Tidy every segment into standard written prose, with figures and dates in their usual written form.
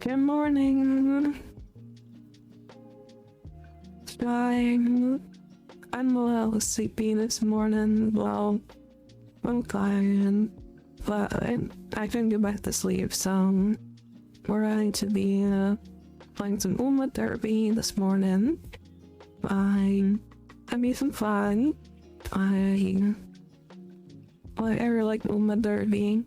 Good morning. I'm a little sleepy this morning. Well, I'm tired, but I couldn't get back to sleep, so we're going to be playing some Uma Derby this morning. I made some fun. I really like Uma Derby.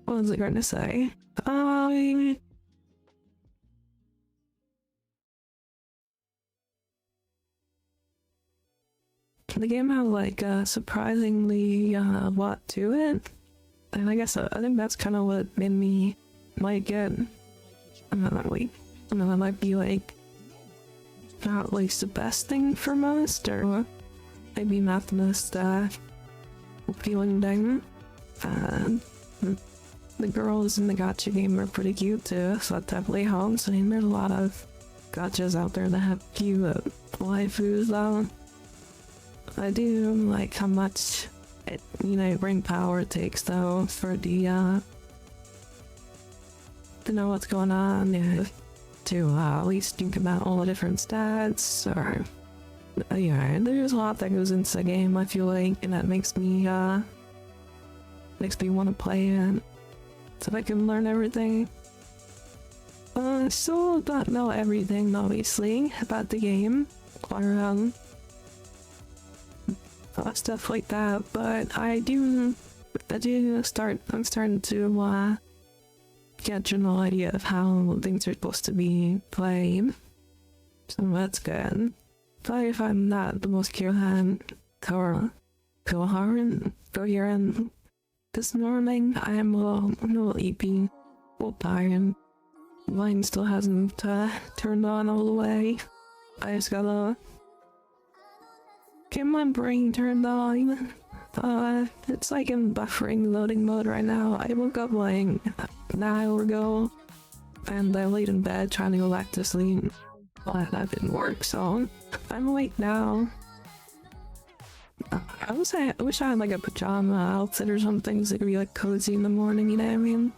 What was I going to say? The game had like surprisingly a lot to it, and I guess I think that's kind of what made me like it. I know that might be like not at least the best thing for most, or maybe not the most appealing thing. The girls in the gacha game are pretty cute too, so that definitely helps. I mean, there's a lot of gachas out there that have cute waifus though. I do like how much brain power it takes though for the to know what's going on, to at least think about all the different stats, or yeah, there's a lot that goes into the game, I feel like, and that makes me want to play it. So if I can learn everything. Still don't know everything, obviously, about the game, or stuff like that, but I'm starting to get a general idea of how things are supposed to be played. So that's good. Sorry if I'm not the most coherent this morning. I am a little eepy, a little tired. Mine still hasn't turned on all the way. I just gotta get my brain turned on. It's like in buffering loading mode right now. I woke up like an hour ago, and I laid in bed trying to go back to sleep. But that didn't work, so I'm awake now. I wish I had like a pajama outfit or something so it could be like cozy in the morning, you know what I mean?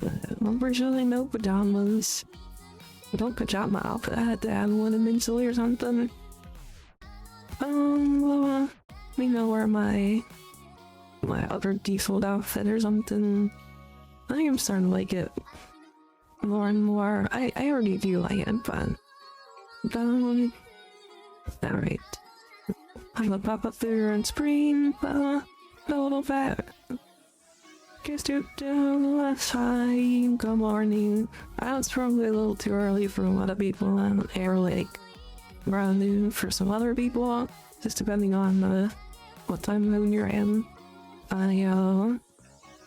But unfortunately, no pajamas. No pajama outfit. I had to have one eventually or something. Well, let me know where my other default outfit or something. I think I'm starting to like it more and more. I already do like it, but alright. I'm gonna pop up there and scream a little bit. Just to last time. Good morning. It's probably a little too early for a lot of people, or like around noon for some other people, just depending on what time zone you're in.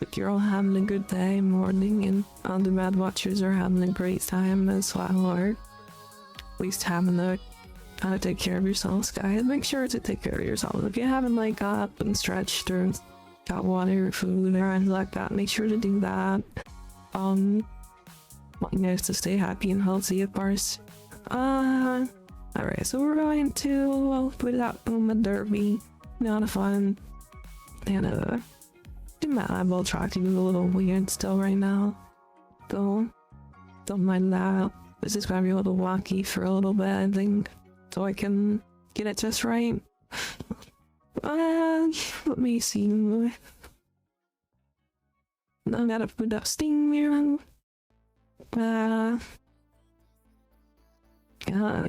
If you're all having a good day, morning, and on-demand watchers are having a great time as well, or at least having a take care of yourselves, guys. Make sure to take care of yourselves. If you haven't like got up and stretched or got water or food or anything like that, make sure to do that. Want you guys to stay happy and healthy, of course. Alright, so we're going to put out Uma Derby. Not fun. And my eyeball tracking is a little weird still right now. Don't mind that. This is gonna be a little wonky for a little bit, I think, so I can get it just right. Let me see. I gotta put up Steam here.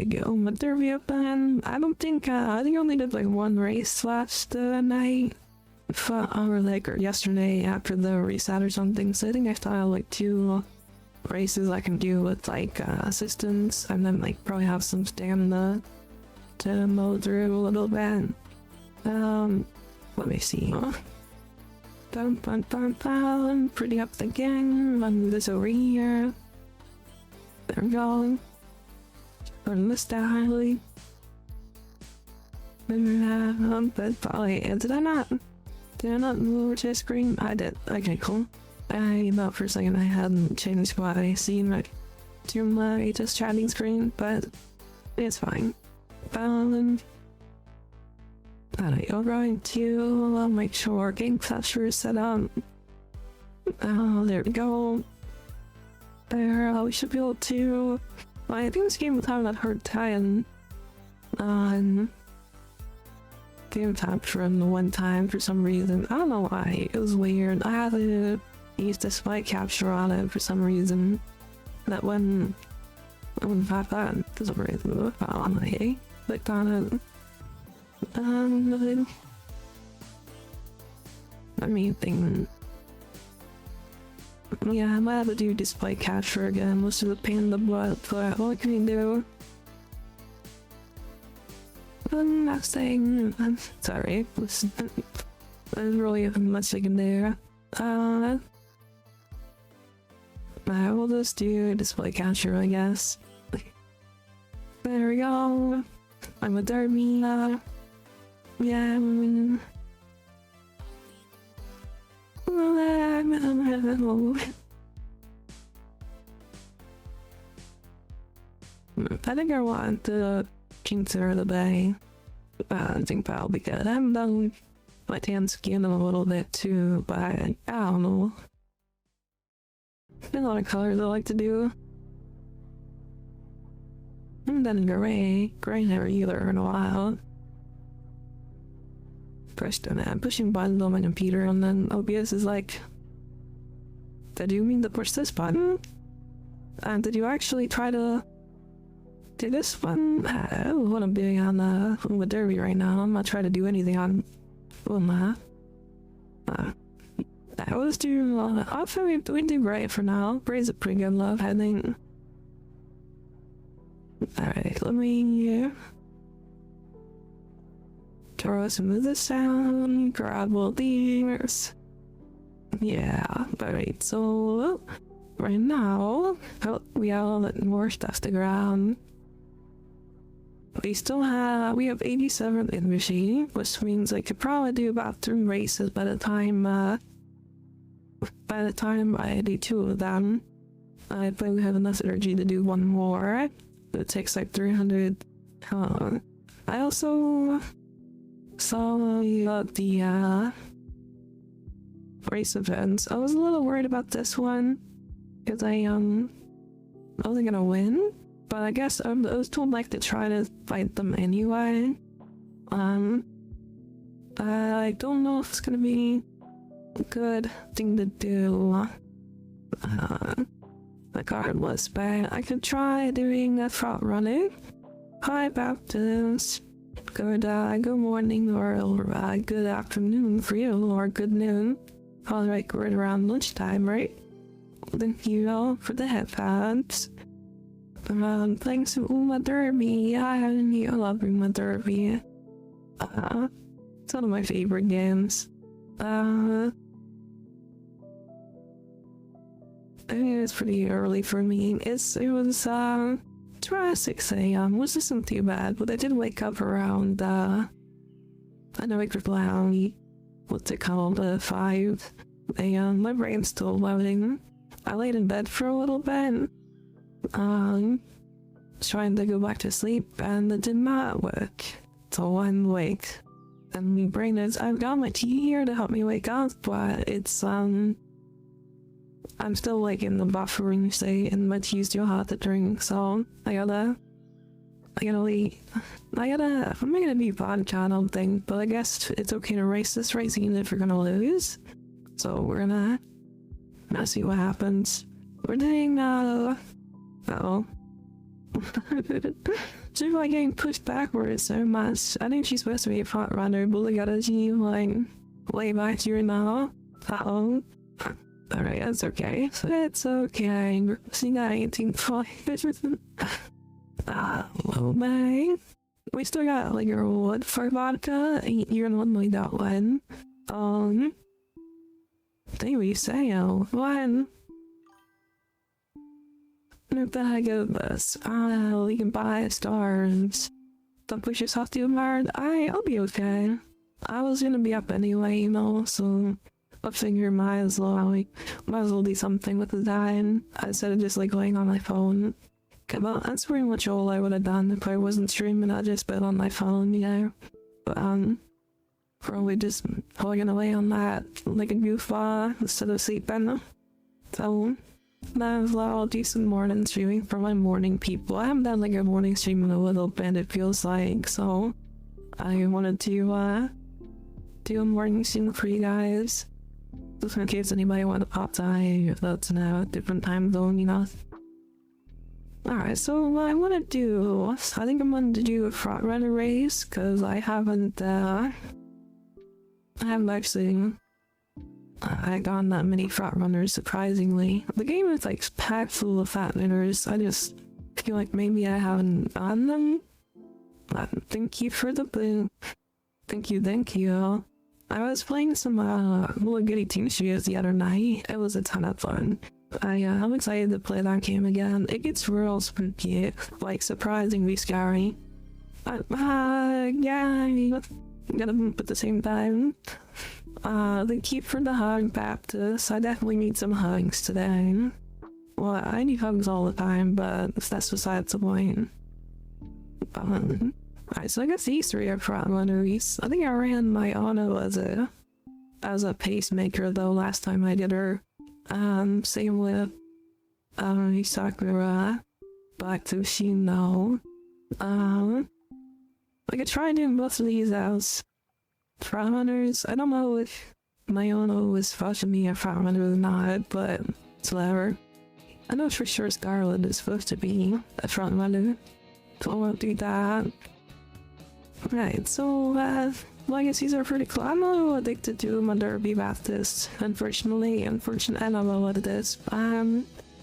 Go my derby up, and I think I only did like one race last night. Or yesterday after the reset or something, so I think I still have like 2 races I can do with like assistance, and then like probably have some stamina to mow through a little bit. Let me see. Pretty up the game. Run this over here. There we go. Turn this down. But probably, did I not move to screen? I did. Okay, cool. I thought for a second I hadn't changed my scene to my just chatting screen, but it's fine. Alright, I'm going to make sure game capture is set up. Oh, there we go. There, we should be able to. Well, I think this game was having a hard time on game capturing one time for some reason. I don't know why. It was weird. I had to use display capture on it for some reason. That wouldn't pop on for some reason. I clicked on it. I mean, yeah, I might have to do display capture again. Most of the pain in the butt, but what can you do? Next thing, I'm sorry, there's really much I can do. I will just do display capture, I guess. There we go. I'm a derby. Yeah. I think I want to consider the bay. I think that'll be good. I haven't done my tan skin a little bit too, but I don't know. There's a lot of colors I like to do. I haven't done gray never either in a while. I'm pushing buttons on my computer, and then OBS is like, did you mean to push this button? And did you actually try to do this button? What I'm doing on with Derby right now, I'm not trying to do anything on that. I was doing I think we do great for now. Bray's a pretty good love, I think. Alright, let me throw some of this down, grab all these. Yeah, alright, so right now, we have a little more stuff to grab. We have 87 in the machine, which means I could probably do about 3 races by the time I do 2 of them. I think we have enough energy to do 1 more. It takes like 300. I also saw the race events. I was a little worried about this one because I wasn't gonna win, but I guess I was told like to try to fight them anyway. I don't know if it's gonna be a good thing to do. Regardless, but I could try doing a front running. Hi Baptist. Good morning or good afternoon for you, or good noon. Probably like right around lunchtime, right? Thank you all for the headphones. Thanks to Uma Derby. I love Uma Derby. It's one of my favorite games. I mean, it's pretty early for me. It was around 6 a.m. which isn't too bad, but I did wake up around I know I could around what's it called, 5 a.m. My brain's still loading. I laid in bed for a little bit, trying to go back to sleep, and it did not work. So I'm awake, and my brain is. I've got my tea here to help me wake up, but it's I'm still like in the buffering state, and my tea's still hot to drink, so I gotta leave. I'm gonna be pod channel thing, but I guess it's okay to race this race even if you're gonna lose. So we're gonna see what happens. We're doing uh-oh. She's like getting pushed backwards so much. I think she's supposed to be a front runner, but look at her, she like way back here now. Uh-oh. Alright, that's okay. It's okay. She got 18 points. Oh my. We still got like your wood for vodka. You're normally that one. They resale. One. What the heck is this? We can buy stars. don't push yourself too hard. I'll be okay. I was gonna be up anyway, you know, so I figure might as well do something with the time instead of just like laying on my phone. Well, that's pretty much all I would have done if I wasn't streaming. I'd just been on my phone, you know. But probably just plugging away on that like a goofball instead of sleeping. So might as well do some morning streaming for my morning people. I haven't done like a morning stream in a little bit, it feels like, so I wanted to do a morning stream for you guys. Just in case anybody want to pop by, if that's in a different time zone, you know. Alright, so what I want to do, I think I'm going to do a front runner race, because I haven't actually gotten that many front runners, surprisingly. The game is like packed full of fat runners. I just feel like maybe I haven't gotten them. Thank you for the boot. Thank you. I was playing some little goody team shooters the other night. It was a ton of fun. I'm excited to play that game again. It gets real spooky, like surprisingly scary. Yeah, but at the same time, thank you for the hug, Baptist. I definitely need some hugs today. Well, I need hugs all the time, but that's besides the point. Alright, so I guess these three are front runners. I think I ran my auto as a pacemaker though last time I did her. Same with Sakura, Black Tushino. I could try doing both of these as front runners. I don't know if my Ono was fucking me a front runner or not, but it's whatever. I know for sure Scarlet is supposed to be a front runner, so I won't do that. Right, so well, I guess these are pretty cool. I'm a little addicted to my Derby Baptist, unfortunately. I don't know what it is.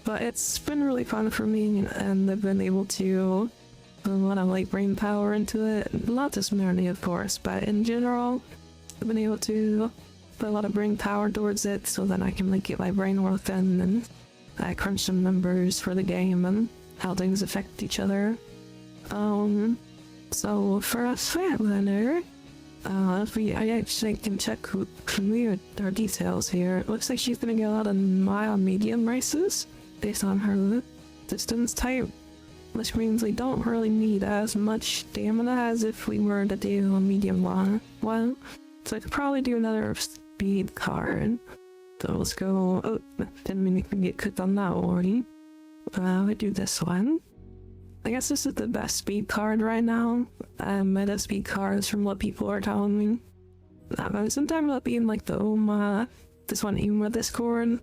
But it's been really fun for me, and I've been able to put a lot of like brain power into it. Not just Marnie, of course, but in general, I've been able to put a lot of brain power towards it so that I can like get my brain working and crunch some numbers for the game and how things affect each other. So for a fat runner, I actually can check our details here. It looks like she's gonna get a lot of mild medium races based on her distance type, which means we don't really need as much stamina as if we were to do a medium long one. So I could probably do another speed card. So let's go. Oh, didn't mean to get cooked on that already. We do this one. I guess this is the best speed card right now. Meta speed cards from what people are telling me. Sometimes it'll be in like the this one even with Discord.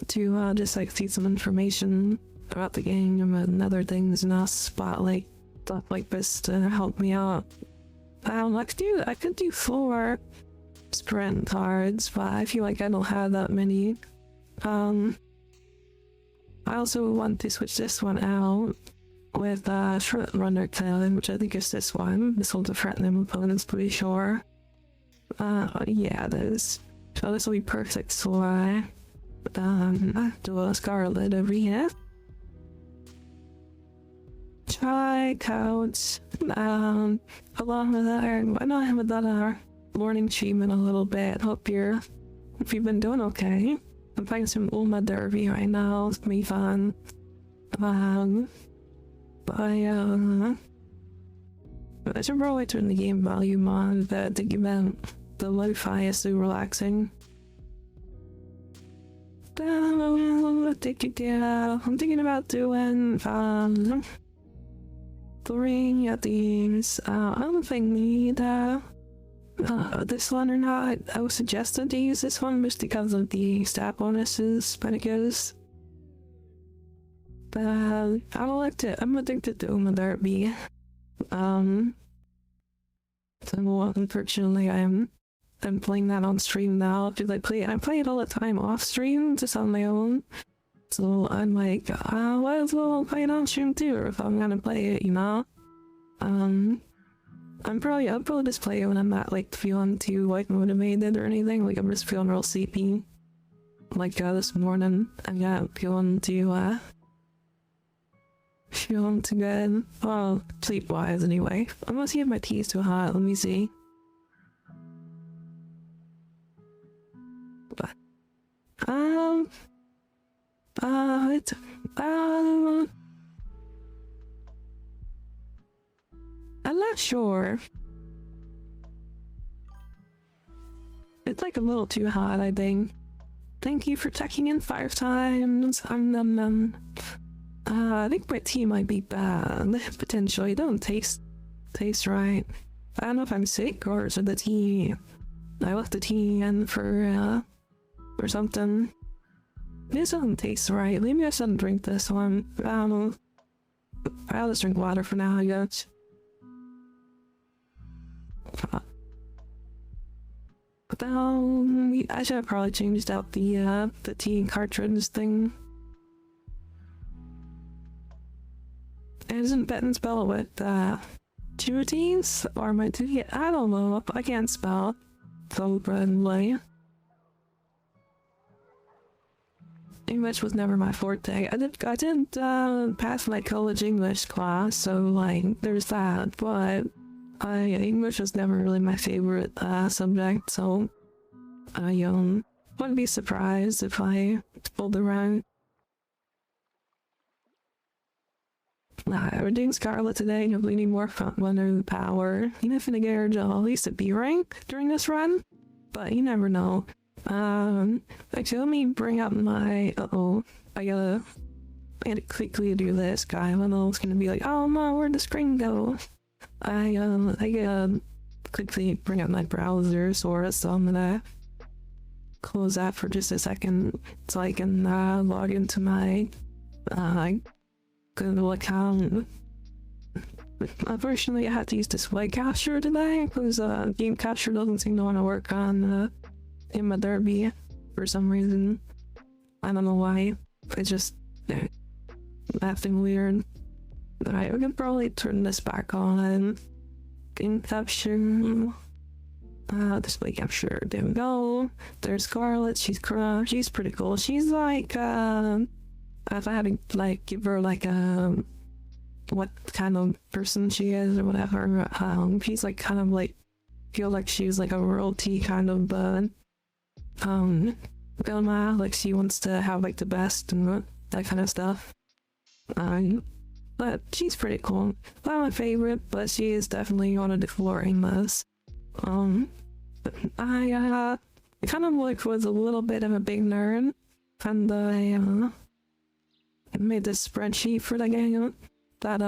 To just like see some information about the game and other things and spotlight stuff like this to help me out. I could do 4 sprint cards, but I feel like I don't have that many. I also want to switch this one out with front runner talent, which I think is this one. This one's a front name opponent's pretty sure. Yeah, it is. So this will be perfect for do a Scarlet over here. Try couch. Along with that, I know I haven't done our morning stream in a little bit. Hope you've been doing okay. I'm playing some Uma Derby right now. It's gonna be fun. But I should probably turn the game volume on. The lo-fi is so relaxing. I'm thinking about doing 3 of these. I don't know if I need this one or not. I was suggested to use this one just because of the stat bonuses, but it goes. But I'm addicted to Uma Derby. So unfortunately I'm playing that on stream now because I play it all the time off stream, just on my own. So I'm like, might as well play it on stream too, if I'm gonna play it, you know? I'll probably just play it when I'm not like feeling too like motivated or anything. Like I'm just feeling real sleepy. Like this morning, I'm not feeling too feeling too good. Well, sleep-wise anyway. Unless you have my tea's too hot, let me see. But, it's, I'm not sure. It's like a little too hot, I think. Thank you for checking in 5 times. I think my tea might be bad. Potentially, it don't taste right. I don't know if I'm sick or is it the tea. I left the tea in for something. This doesn't taste right. Maybe I shouldn't drink this one. I don't know. I'll just drink water for now, I guess. But I should have probably changed out the tea cartridge thing. Isn't bet and spell with two T's or my two? I don't know. I can't spell. So friendly. English was never my forte. I did pass my college English class, so like there's that. But English was never really my favorite subject, so I wouldn't be surprised if I pulled the rank. We're doing Scarlet today. We need more Wonder Power. Even if I get at least a B rank during this run, but you never know. Actually, let me bring up my. I gotta quickly do this, guy. I don't know it's gonna be like, oh no, where'd the screen go? I gotta quickly bring up my browser, so I'm gonna close that for just a second so I can log into my Google account. Unfortunately, I had to use display capture today because game capture doesn't seem to want to work on in my Derby for some reason. I don't know why. It's just acting weird. Alright, we can probably turn this back on. Game capture. Display capture. There we go. There's Scarlet. She's pretty cool. She's like if I had to like give her like what kind of person she is or whatever, she's like kind of like feel like she's like a royalty kind of Vilma, like she wants to have like the best and that kind of stuff. But she's pretty cool. Not my favorite, but she is definitely one of the flooring list. I kind of like was a little bit of a big nerd, and I made this spreadsheet for the game that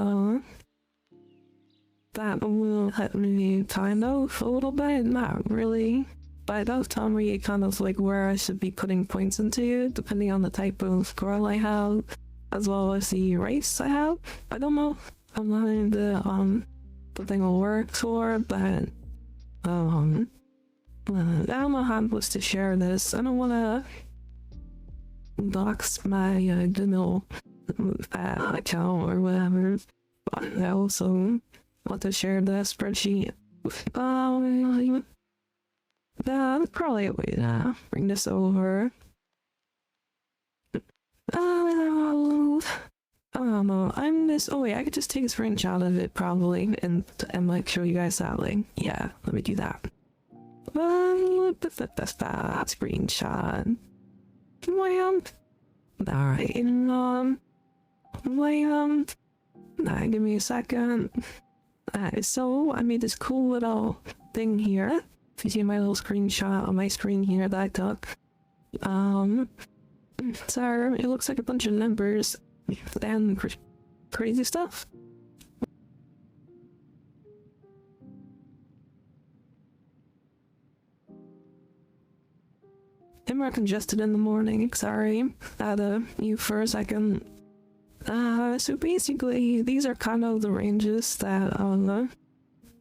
will help me kind of a little bit, not really, but that'll tell me kind of like where I should be putting points into, depending on the type of girl I have, as well as the race I have. I don't know how long the thing will work for, but I don't know how I'm supposed to share this. I don't want to dox my Gmail account or whatever. But I also want to share the spreadsheet. That's probably a way to bring this over. I don't know. Oh wait, I could just take a screenshot of it probably and like show you guys that link. Yeah, let me do that. That screenshot. Alright, give me a second. So I made this cool little thing here. If you see my little screenshot on my screen here that I took. So it looks like a bunch of numbers and crazy stuff. I'm more congested in the morning, sorry. Out of you for a second. So basically, these are kind of the ranges that,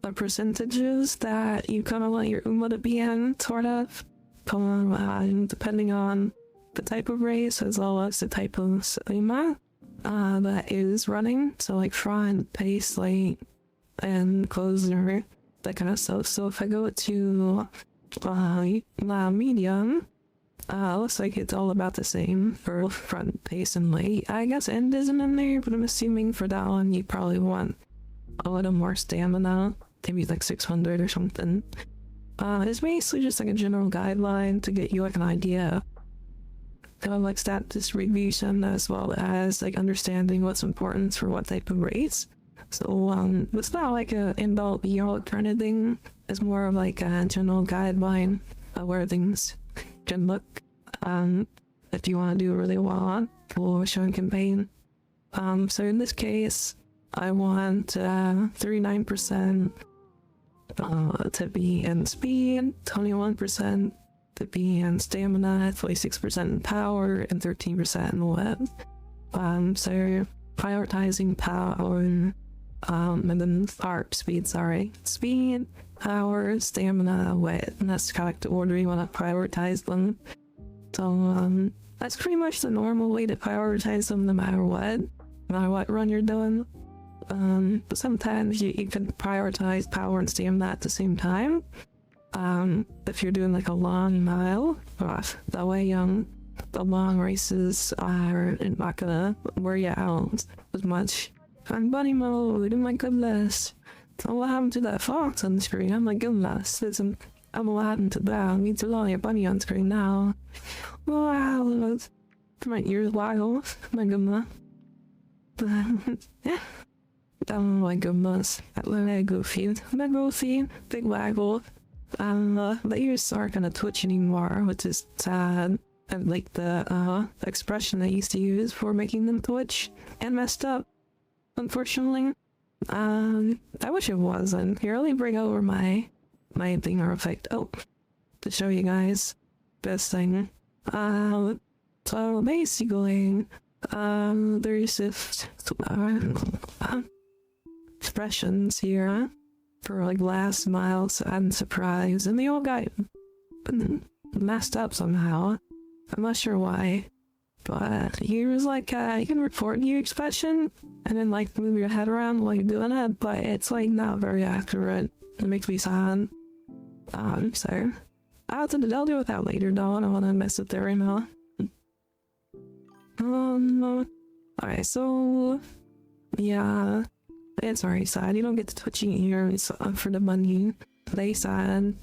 the percentages that you kind of want your Uma to be in, sort of. Depending on the type of race as well as the type of Uma that is running. So like front, pace, late, and closer, that kind of stuff. So if I go to medium, Looks like it's all about the same for front, pace, and late. I guess end isn't in there, but I'm assuming for that one you probably want a little more stamina, maybe like 600 or something. It's basically just like a general guideline to get you like an idea of like stat distribution as well as like understanding what's important for what type of race. So it's not like a end-all be-all kind of thing. It's more of like a general guideline of where things can look if you want to do really well for a showing campaign. So in this case, I want 39% to be in speed, 21% to be in stamina, 46% in power, and 13% in wit. So prioritizing power and then speed, power, stamina, wit, and that's kind of like the order you want to prioritize them. So that's pretty much the normal way to prioritize them no matter what run you're doing. But sometimes you can prioritize power and stamina at the same time. If you're doing like a long mile, that way the long races are not gonna wear you out as much. I'm bunny mode, oh my goodness. So what happened to that fox on the screen? Oh my goodness, I'm what happened to that. I need to load a bunny on screen now. Wow, my ears waggle. My goodness. Oh my goodness. That little goofy. Big waggle. The ears aren't gonna twitch anymore, which is sad. And like the expression I used to use for making them twitch and messed up. Unfortunately, I wish it wasn't. Here, let me bring over my thinger effect. Oh, to show you guys this thing. So basically, there's this expressions here for like last mile and surprise, and they all got messed up somehow. I'm not sure why. But he was like, you can report your expression and then like move your head around while you're doing it, but it's like not very accurate. It makes me sad. So I'll do it that later though. I don't want to mess with their email. Alright, so yeah, it's very sad. You don't get the twitching ears for the money. They sad.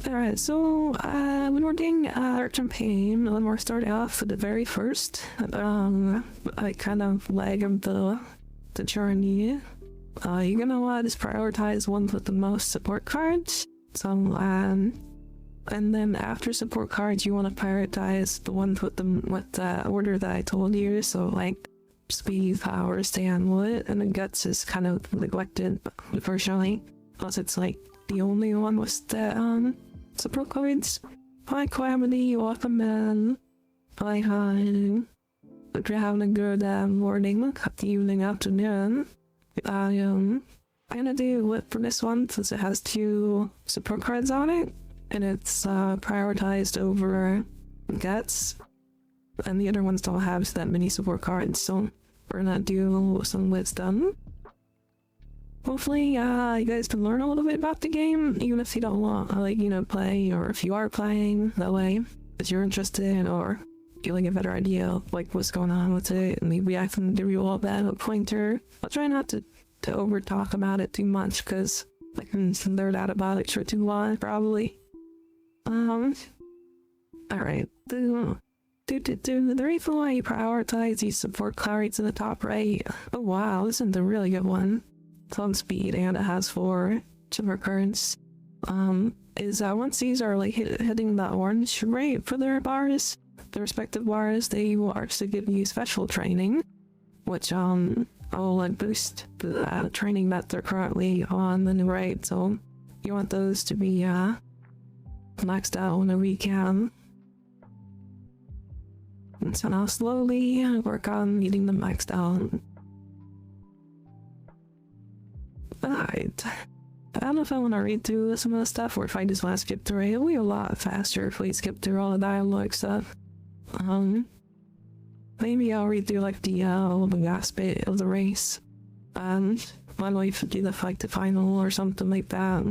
Alright, so when we're doing our campaign, when we're starting off with the very first, like kind of leg of the journey, you're gonna want to prioritize ones with the most support cards. So and then after support cards, you want to prioritize the ones with the order that I told you. So like speed, power, stamina, and the guts is kind of neglected, unfortunately, unless it's like the only one with the support cards. High calamity, welcome in. Hi, if you're having a good morning, evening, afternoon. I'm gonna do whip for this one since it has 2 support cards on it, and it's prioritized over guts, and the other ones don't have that many support cards, so we're gonna do some wisdom. Hopefully, you guys can learn a little bit about the game, even if you don't want to, play, or if you are playing that way, if you're interested, or feeling a better idea of, what's going on with it, and maybe I can give you all that a pointer. I'll try not to over talk about it too much, because I can nerd out about it for too long, probably. Alright. The reason why you prioritize these support cards in the top right, oh wow, this is a really good one. It's on speed and it has 4 support cards. Is once these are hitting the orange rate for their bars, the respective bars, they will actually give you special training, which will boost the training that they're currently on the new rate. So you want those to be maxed out whenever you can. And so now slowly work on getting them maxed out. Alright. I don't know if I want to read through some of the stuff or if I just want to skip through it. It'll be a lot faster if we skip through all the dialogue stuff. Maybe I'll read through the last bit of the race. Why don't we do the fight to final or something like that?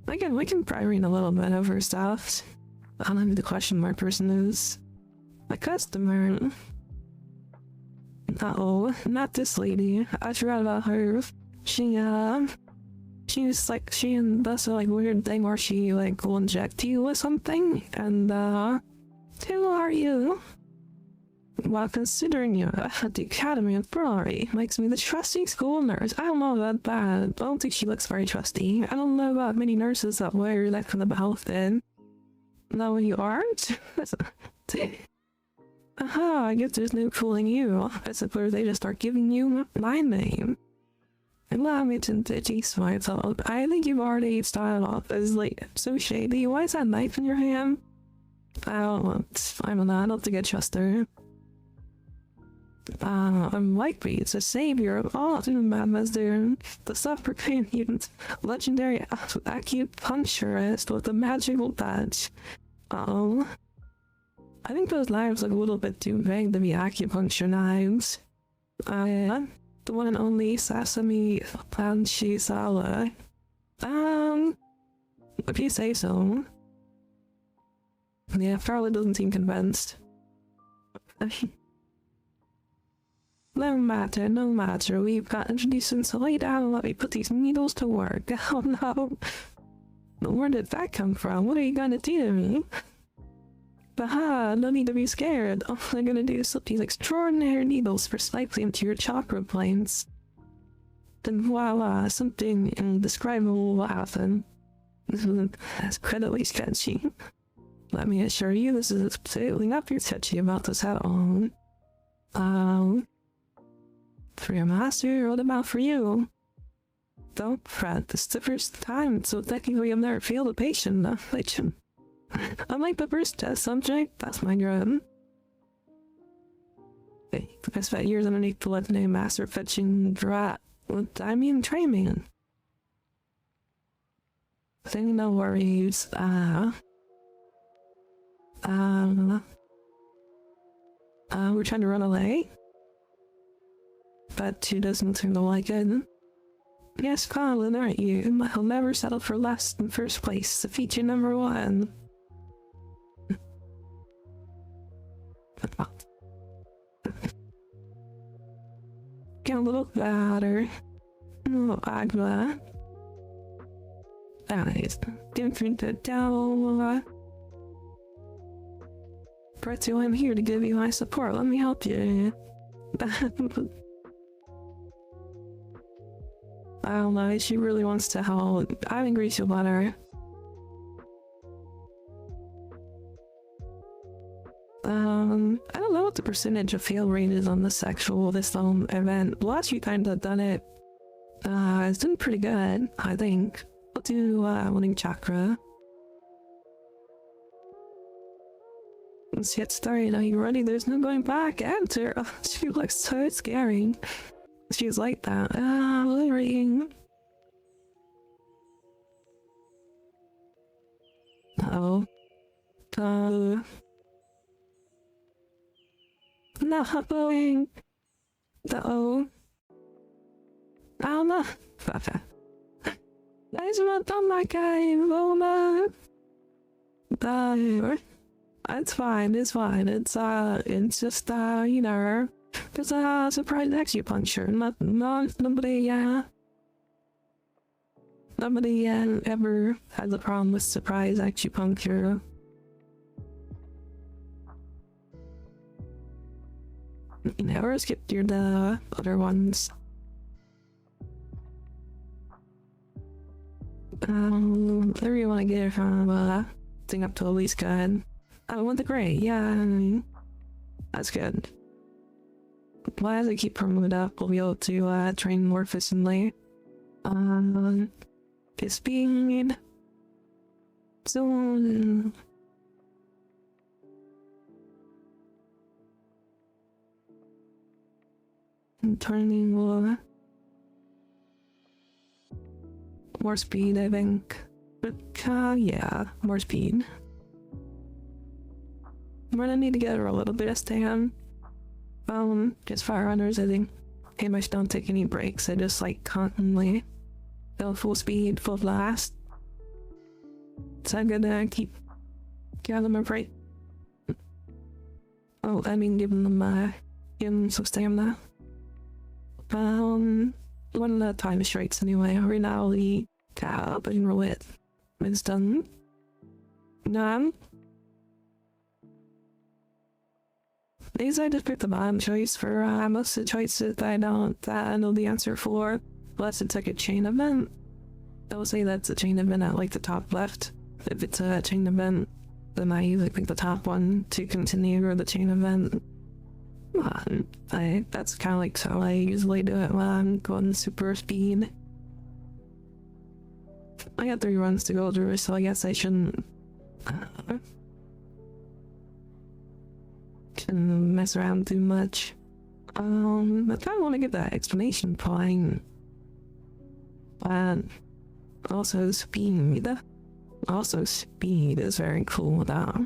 We can probably read a little bit of her stuff. I don't know who the question mark person is. A customer. No, not this lady. I forgot about her. She's like, she does a like weird thing where she like will inject you with something, and who are you? While considering you at the Academy of Brewery makes me the trusty school nurse. I don't know about that. I don't think she looks very trusty. I don't know about many nurses that wear that kind of outfit. No, you aren't? Aha, I guess there's no fooling you. I suppose they just start giving you my name. Allow me to introduce myself. I think you've already started off as like so shady. Why is that knife in your hand? I'm an adult to get trusted. I'm likely the savior of all Mademoiselle, the suffering mutant, legendary acupuncturist with a magical badge. I think those knives look a little bit too vague to be acupuncture knives. The one and only Sesame Panchisala. If you say so. Yeah, Farley doesn't seem convinced. No matter, we've got introductions to lay down and let me put these needles to work. Oh no. Where did that come from? What are you gonna do to me? Aha, no need to be scared. All I'm gonna do is slip these extraordinary needles precisely into your chakra planes. Then voila, something indescribable will happen. That's incredibly sketchy. Let me assure you, this is absolutely nothing sketchy about this at all. For your master, what about for you? Don't fret, this is the first time, so technically I've never failed a patient. Unlike the first test subject, that's my job. I spent years underneath the legendary master fetching drat. I mean training. Saying no worries, we're trying to run away? But she doesn't seem to like it. Yes, Colin, aren't you? I'll never settle for less than first place. The feature number one. Get a little louder. Oh, Agma. Nice. Different to tell. Pretty, I'm here to give you my support. Let me help you. I don't know, she really wants to help. I agree to let her. I don't know what the percentage of fail rate is on this event. The last few times I've done it, it's doing pretty good, I think. I'll do, winning chakra. Let's get started. Are you ready? There's no going back. Enter. Oh, she looks so scary. She's like that. Ring. Uh-oh. Not going. Uh-oh. I don't know. Guys, not done that game. Oh no. It's fine. It's fine. It's just, you know, it's a surprise acupuncture. Nobody ever has a problem with surprise acupuncture. You never skipped the other ones. Whatever you want to get from thing up to at least good. I want the gray, yeah, that's good. Well, as I keep promoting it up, we'll be able to train more efficiently. Speed. So turning more speed, I think. But yeah, more speed. I'm gonna need to get her a little bit of stand. Just fire runners, I think. Pretty much don't take any breaks. I just like constantly go full speed, full blast. So I'm gonna keep them upright. Oh, I mean, give them some stamina. One of the time strikes anyway. Right now, the tab and roll it is done. None. These I just picked the bottom choice for most of the choices that I know the answer for. Unless it's like a chain event. I will say that's a chain event at like the top left. If it's a chain event, then I usually pick the top one to continue or the chain event. That's kind of like how I usually do it when I'm going super speed. I got 3 runs to go through, so I guess I shouldn't mess around too much. I kind of want to get that explanation point. But also speed. Speed is very cool though.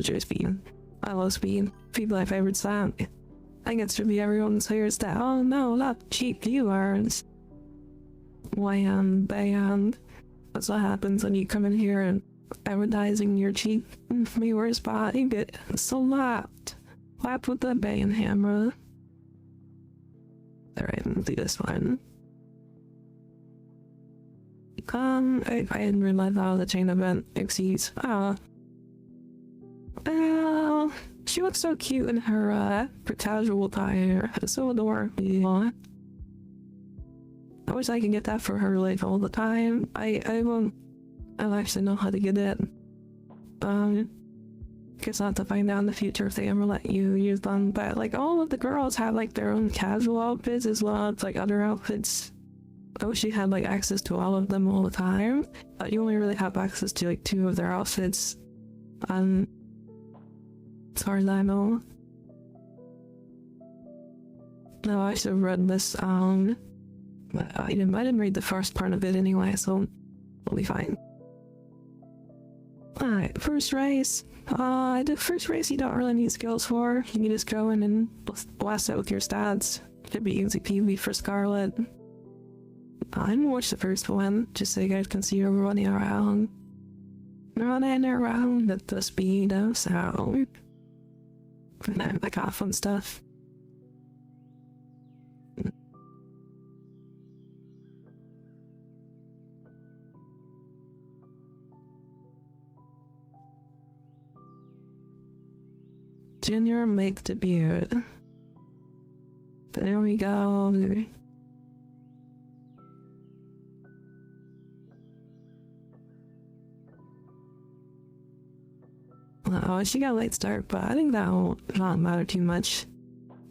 Just speed. I love speed. People my favorite sound. I think it should be everyone's favorite stat. Oh no, not cheap viewers. Band. That's what happens when you come in here and advertising your cheap viewer spot. You get slapped. Slapped with the band hammer. Alright, let's do this one. I didn't realize that was a chain event. Excuse. She looks so cute in her casual attire. It's so adorable. I wish I could get that for her like all the time. I don't actually know how to get it. Guess I'll have to find out in the future if they ever let you use them. But like all of the girls have like their own casual outfits as well as like other outfits. I wish you had like access to all of them all the time. You only really have access to like 2 of their outfits. As far as I know. No, I should have read this. I didn't read the first part of it anyway, so we'll be fine. Alright, first race. The first race you don't really need skills for. You can just go in and blast out with your stats. Should be easy peasy for Scarlet. I didn't watch the first one, just so you guys can see her running around. Running around at the speed of sound. And then that kind of fun stuff. Junior make debut. There we go. Oh, she got a late start, but I think that won't not matter too much.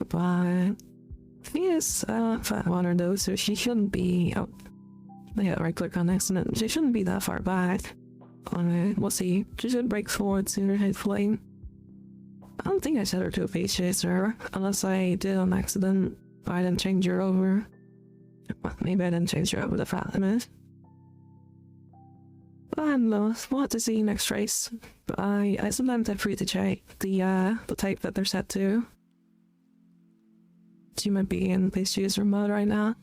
But she is water though, so she shouldn't be. Oh, I got right click on accident. She shouldn't be that far back. We'll see. She should break forward sooner, hopefully. I don't think I set her to a face chaser, unless I did on accident. I didn't change her over. Well, maybe I didn't change her over the Fatima. But I don't know, we'll have to see next race. But I sometimes have free to check the type that they're set to. She might be in face chaser mode right now.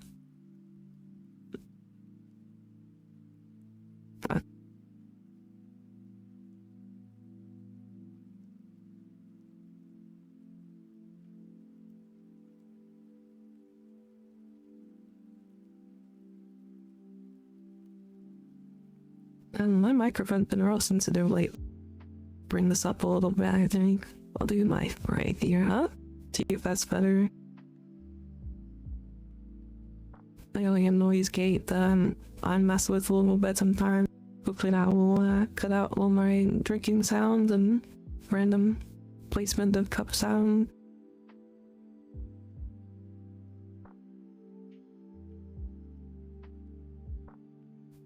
And my microphone's been real sensitive lately. Bring this up a little bit, I think. I'll do my right here, huh? See if that's better. I only have noise gate that I mess with a little bit sometimes. Hopefully that will cut out all my drinking sounds and random placement of cup sound.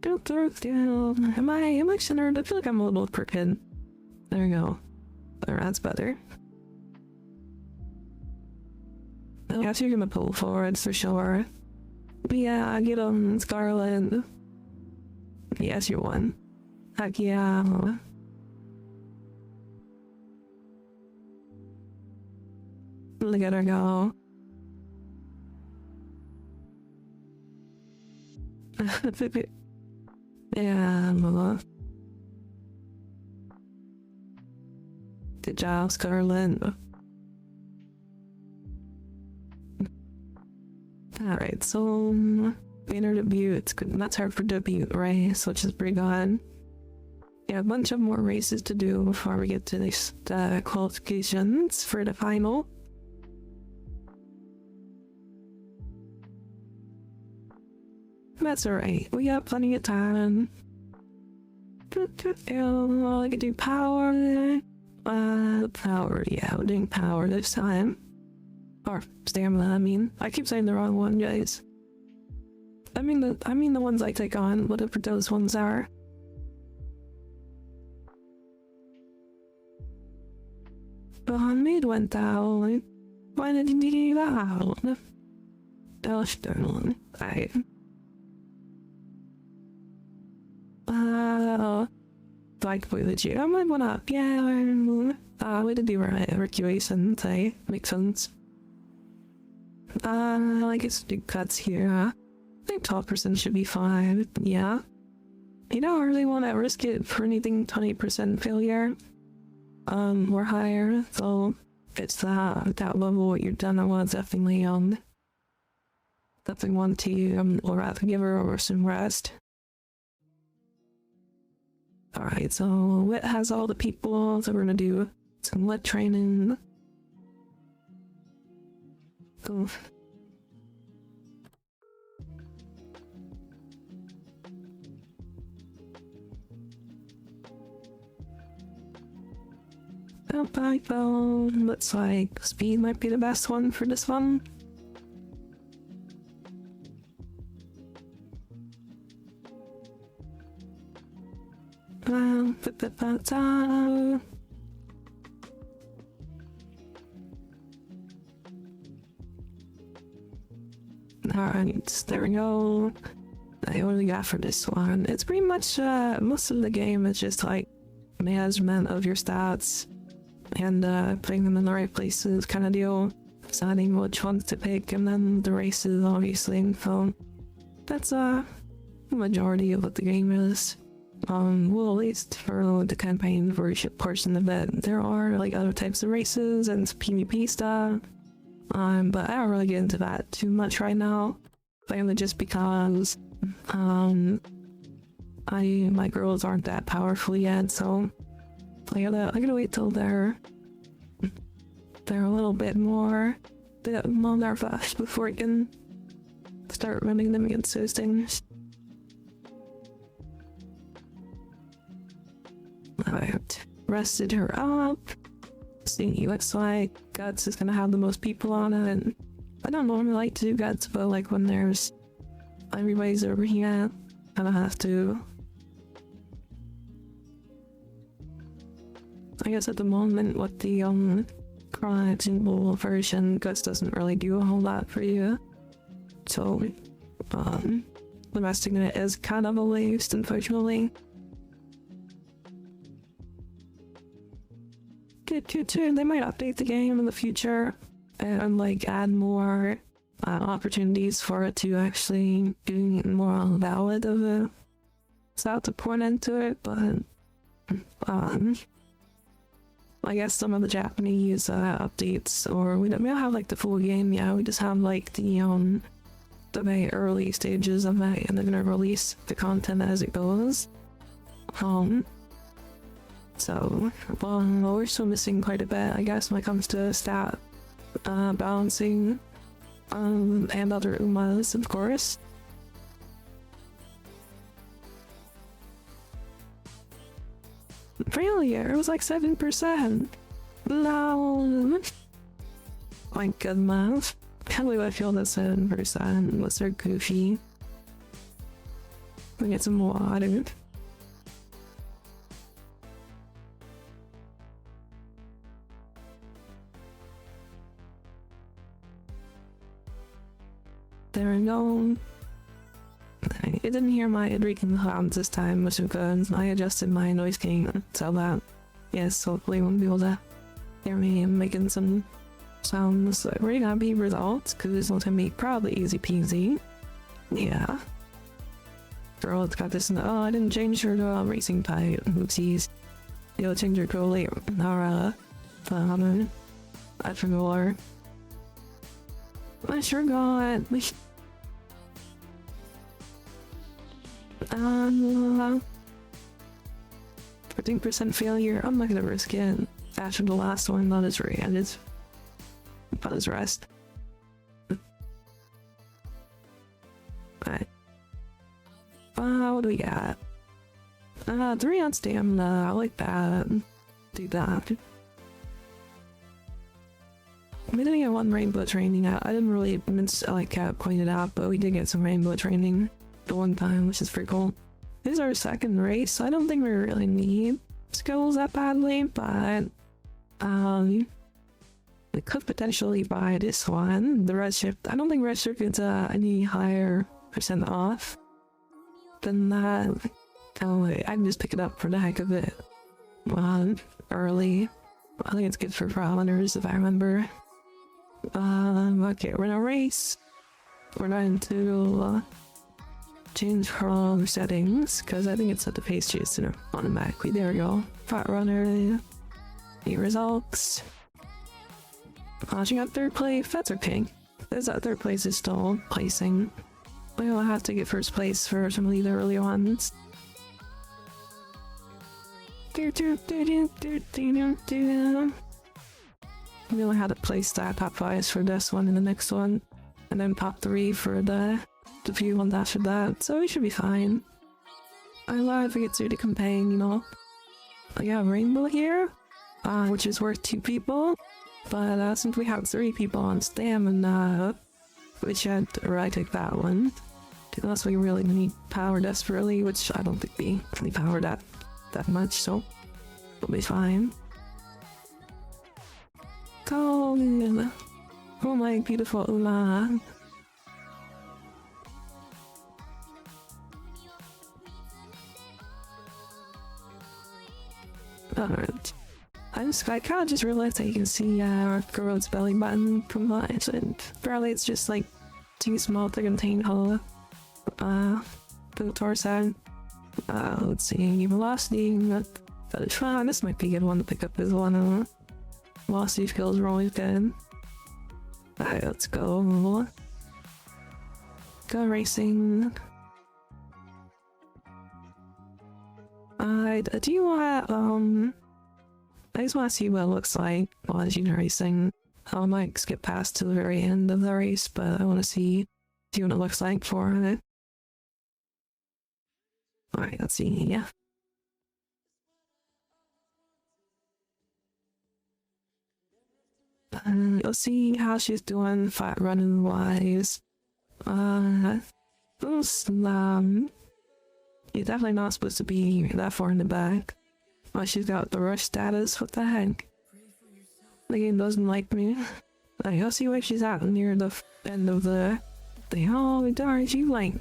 Don't throw it down. Am I centered? I feel like I'm a little crooked. There we go. There, that's better. I guess you're gonna pull forwards for sure. But yeah, get on Scarlet. Yes, you won. Heck yeah. Look at her go. Yeah, Good job, Scarlet. Alright, so inner debut, it's good. That's hard for debut race, which is pretty good. Yeah, a bunch of more races to do before we get to these qualifications for the final. That's alright, we got plenty of time. I could do power. Power, yeah, we're doing power this time. Or stamina, I mean. I keep saying the wrong one, guys. I mean the ones I take on, whatever those ones are. Mid went down. Why did you do that? Right. Like with the gym, I went up. Yeah, we did the evacuation, say. Makes sense. I guess do cuts here. I think 12% should be fine. Yeah. You don't really want to risk it for anything 20% failure. Or higher. So it's that level what you're done. I want definitely definitely want to or rather give her some rest. Alright, so Wit has all the people, so we're gonna do some lit training. Cool. Looks like speed might be the best one for this one. Alright, there we go. I only got for this one. It's pretty much most of the game is just like management of your stats and putting them in the right places kind of deal, deciding which ones to pick, and then the races obviously. So that's the majority of what the game is. Well, at least for the campaign portion of it, there are like other types of races and PvP stuff. But I don't really get into that too much right now. Mainly just because my girls aren't that powerful yet, so I gotta wait till they're a little bit more nervous before I can start running them against those things. Alright, rested her up. See, looks like Guts is gonna have the most people on it, and I don't normally like to do Guts, but like when there's everybody's over here, I don't have to. I guess at the moment with the chronological version, Guts doesn't really do a whole lot for you. So investing in it is kind of a waste, unfortunately. They might update the game in the future and like add more opportunities for it to actually be more valid of a stat to point into it, but I guess some of the Japanese updates, or we don't have like the full game yet, we just have like the very early stages of it, and they're gonna release the content as it goes. So, well, we're still missing quite a bit, I guess, when it comes to stat balancing, and other UMAs, of course. Failure, it was like 7%. No. My goodness. Can't believe I feel that 7% was so goofy. We get some water. There we go. I didn't hear my Enrican sounds this time, which is good. I adjusted my noise gain so that, yes, hopefully won't be able to hear me making some sounds. We're gonna be results, because this one's gonna be probably easy peasy. Yeah. Girl, it's got this. Oh, I didn't change her racing type. Oopsies. You'll change her to later. Or I forgot. I sure got. 13% failure. I'm not gonna risk it. After the last one, that is right. That is rest. Alright. What do we got? 3 on stamina. I like that. Do that. We didn't get 1 rainbow training. I didn't really point it out, but we did get some rainbow training the one time, which is pretty cool. This is our 2nd race, so I don't think we really need skills that badly, but we could potentially buy this one, the redshift. I don't think redshift gets any higher % off than that. Oh wait, I can just pick it up for the heck of it. Early. I think it's good for parameters if I remember. Okay, we're in a race. We're going to change our settings because I think it's set the pace chase automatically. There we go. Fat runner. The results. She got 3rd place. That's okay. There's that 3rd place is still placing. We'll have to get 1st place for some of the early ones. We'll have to place that top 5s for this one and the next one, and then top 3 for the few ones after that, so we should be fine. I love if we get through the campaign, you know. I got rainbow here, which is worth 2 people, but since we have 3 people on stamina, we should right take that one. Unless we really need power desperately, which I don't think we need power that much, so we'll be fine. Go! Oh my beautiful Ula! Alright. I kind of just realized that you can see our girl's belly button from that, and apparently it's just like too small to contain her the torso. Let's see, velocity, that is fine. This might be a good one to pick up as well. Velocity skills are always good. Alright, let's go. Go racing. Do you want, I just want to see what it looks like while you're racing. I might skip past to the very end of the race, but I want to see what it looks like for it. Alright, let's see, yeah. You'll see how she's doing fat running wise. You're definitely not supposed to be that far in the back. Oh, she's got the rush status, what the heck? The game doesn't like me. You'll see where she's at near the end of the thing. Oh, darn, she like...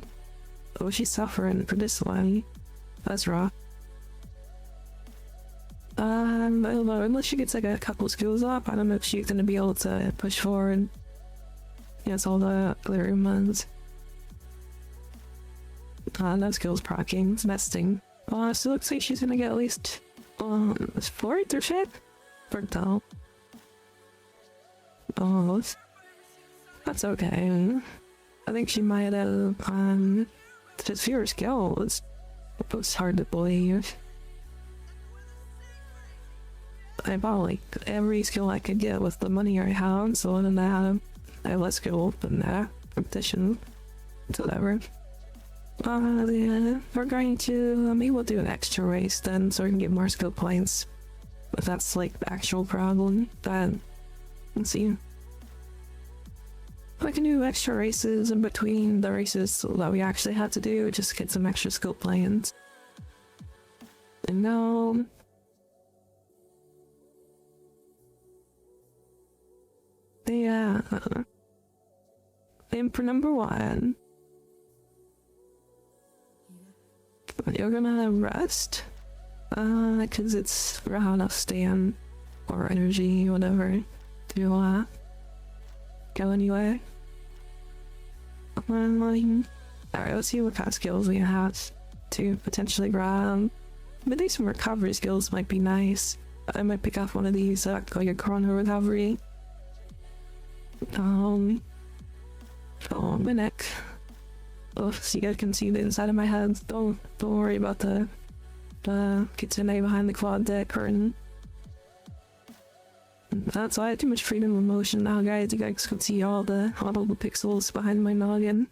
Oh, she's suffering for this one. That's rough. I don't know, unless she gets like a couple skills up, I don't know if she's gonna be able to push forward. Yeah, it's all the other ones. No skills procking, it's nesting. So it looks like she's gonna get at least 4th or 5th? Fertile. Oh, that's okay. I think she might have just fewer skills. It's hard to believe. I bought like every skill I could get with the money I have, so then I have less skill than that. Competition. It's whatever. Yeah, we're going to, maybe we'll do an extra race then so we can get more skill points. But that's like the actual problem. But, let's see. I can do extra races in between the races that we actually have to do, just get some extra skill points. And now... Yeah. And for number 1... You're gonna rest, cause it's not enough stamina or energy, whatever, to go anywhere. Alright, let's see what kind of skills we have to potentially grab. Maybe some recovery skills might be nice. I might pick up one of these like a corner recovery. Oh, my neck. Oh, so you guys can see the inside of my head. Don't worry about the kitsune behind the quad deck curtain. That's why I have too much freedom of motion now, guys. You guys can see all the pixels behind my noggin.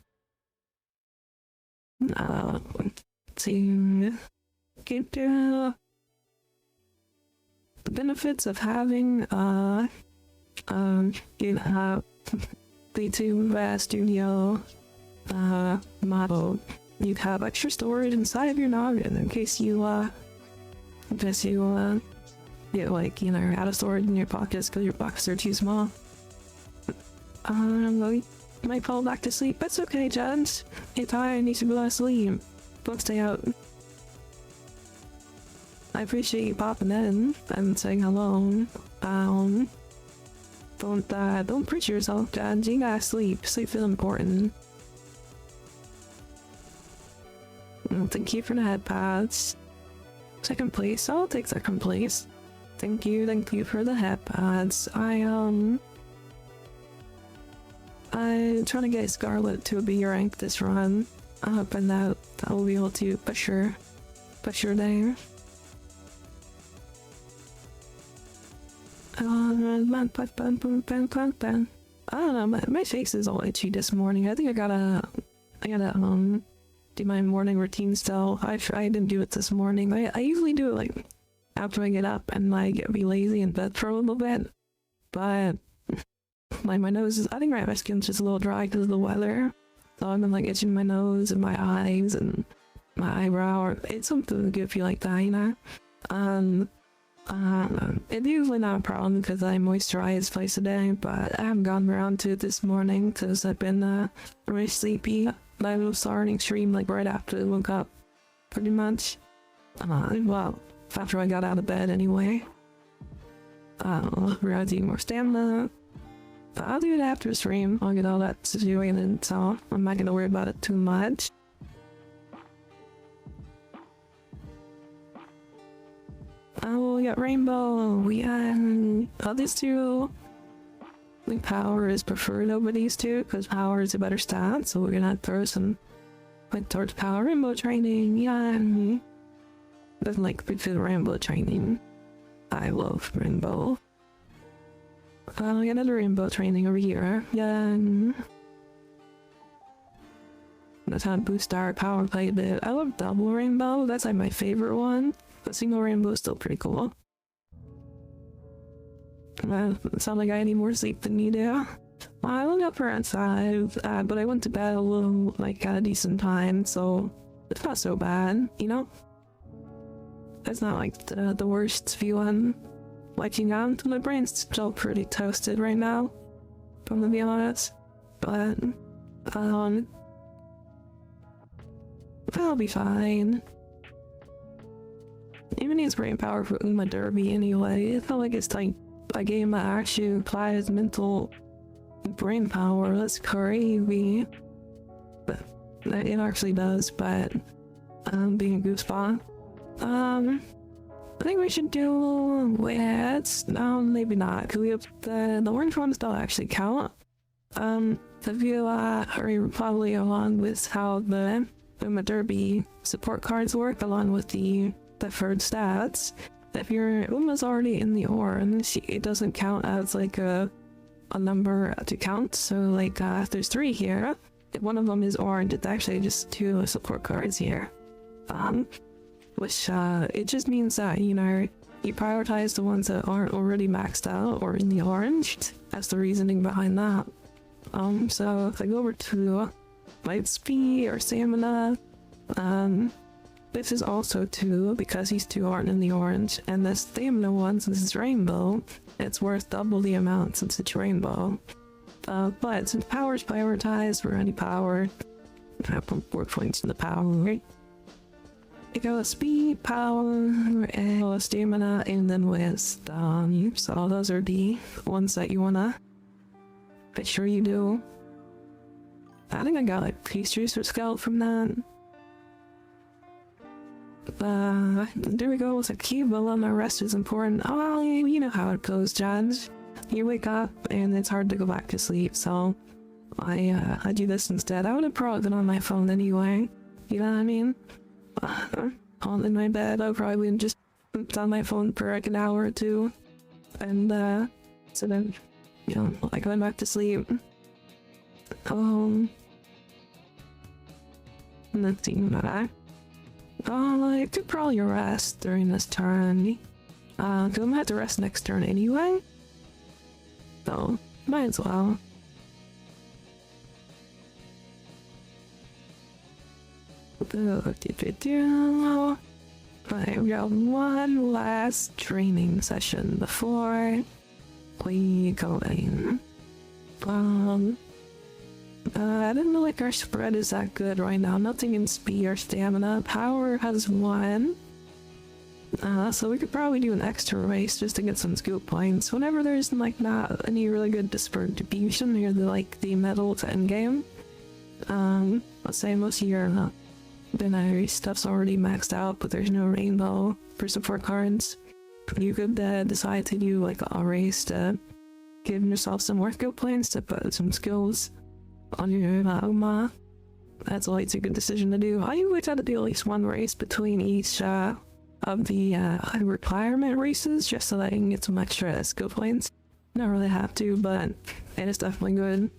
Let's see. Get the benefits of having the two studio model. You have extra storage inside of your noggin in case you get like, you know, out of storage in your pockets because your pockets are too small. You might fall back to sleep. That's okay, gents. You're tired, need to go to sleep. Don't stay out. I appreciate you popping in and saying hello. Don't preach yourself, gents. You gotta sleep. Sleep is important. Thank you for the head pads. Second place. I'll take second place. Thank you for the head pads. I'm trying to get Scarlet to a B rank this run. I'm hoping that I'll be able to push her there. I don't know, my face is all itchy this morning. I think I gotta do my morning routine still. I didn't do it this morning. I usually do it like after I get up and like be lazy in bed for a little bit. But like my nose is, I think my skin's just a little dry because of the weather. So I've been like itching my nose and my eyes and my eyebrow, or it's something goofy like that, you know? It's usually not a problem because I moisturize twice a day, but I haven't gotten around to it this morning because I've been really sleepy. I was starting stream like right after I woke up, pretty much. Well, after I got out of bed anyway. Realizing more stamina. But I'll do it after stream. I'll get all that situated, so I'm not gonna worry about it too much. Oh, we got Rainbow. We got these two. I think Power is preferred over these two because Power is a better stat, so we're gonna throw some like towards Power. Rainbow training, yeah. Doesn't like the Rainbow training. I love Rainbow. We got another Rainbow training over here. Yeah. That's how to boost our power quite a bit. I love Double Rainbow. That's like my favorite one. But Single Rainbow is still pretty cool. It sounds like I need more sleep than you do. I woke up around 5, but I went to bed a little, like, at a decent time, so it's not so bad, you know? It's not like the worst view on waking up. My brain's still pretty toasted right now, if I'm gonna be honest. But, I'll be fine. Even needs brain power for Uma Derby anyway. It felt like it's like a game that actually applies mental brain power. That's crazy. But it actually does, but being a goosebump. I think we should do with maybe not, because we have the orange ones don't actually count. If you hurry probably along with how the Uma Derby support cards work, along with the third stats. If your Uma's already in the orange, it doesn't count as like a number to count. So like if there's 3 here, if one of them is orange, it's actually just 2 support cards here. Which it just means that, you know, you prioritize the ones that aren't already maxed out or in the orange. That's the reasoning behind that. So if I go over to my speed or stamina, this is also 2 because these 2 aren't in the orange, and the stamina one, since it's rainbow, it's worth double the amount since it's rainbow. But since power's prioritized for any power, I have 4 points in the power. You go speed, power, and stamina, and then wisdom. So those are the ones that you wanna make sure you do. I think I got like pastries for Scout from that. There we go. It's a key, but my rest is important. Oh, you know how it goes, Judge. You wake up and it's hard to go back to sleep, so I do this instead. I would have probably been on my phone anyway. You know what I mean? On in my bed, I probably would just on my phone for like an hour or two, and so then, you know, like going back to sleep. Let's see that. I could probably rest during this turn. Cause I'm gonna have to rest next turn anyway. So, might as well. Right, we got one last training session before we go in. I don't know, like, our spread is that good right now. Nothing in speed or stamina. Power has one. So we could probably do an extra race just to get some skill points. Whenever there's, like, not any really good distribution near the medal to endgame. Let's say most of your binary stuff's already maxed out, but there's no rainbow for support cards. You could decide to do, like, a race to give yourself some more skill points to put some skills on your Uma. That's always a good decision to do. I always had to do at least one race between each of the requirement races, just so that I can get some extra skill points. Not really have to, but it is definitely good.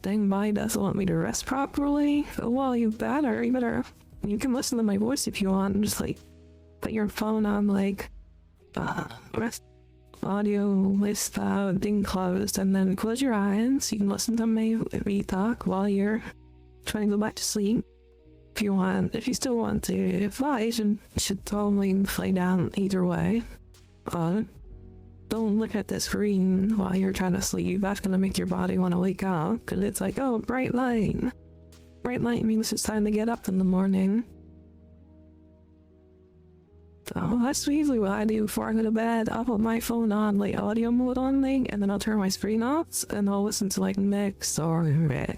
Dang, my doesn't want me to rest properly. Well, you better. You can listen to my voice if you want, and just like put your phone on like rest audio list thing closed, and then close your eyes. You can listen to me talk while you're trying to go back to sleep. If you want, if you still want to. If not, you should totally lay down either way. Don't look at the screen while you're trying to sleep. That's gonna make your body want to wake up, because it's like, oh, bright light. Bright light means it's time to get up in the morning. So that's usually what I do before I go to bed. I'll put my phone on like audio mode only, and then I'll turn my screen off, and I'll listen to like Mix or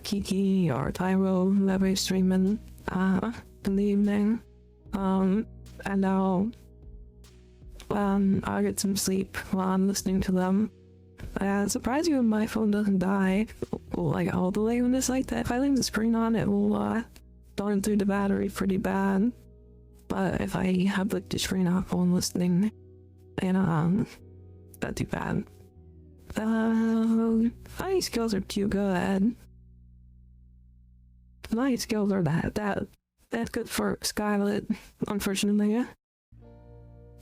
Kiki or Tyro, whoever's streaming in the evening. And I'll get some sleep while I'm listening to them. Surprise you if my phone doesn't die like all the way when it's like that. If I leave the screen on, it will burn through the battery pretty bad. But if I have like the screen off while I'm listening, and not too bad. My skills are too good. My skills are that's good for Scarlet, unfortunately.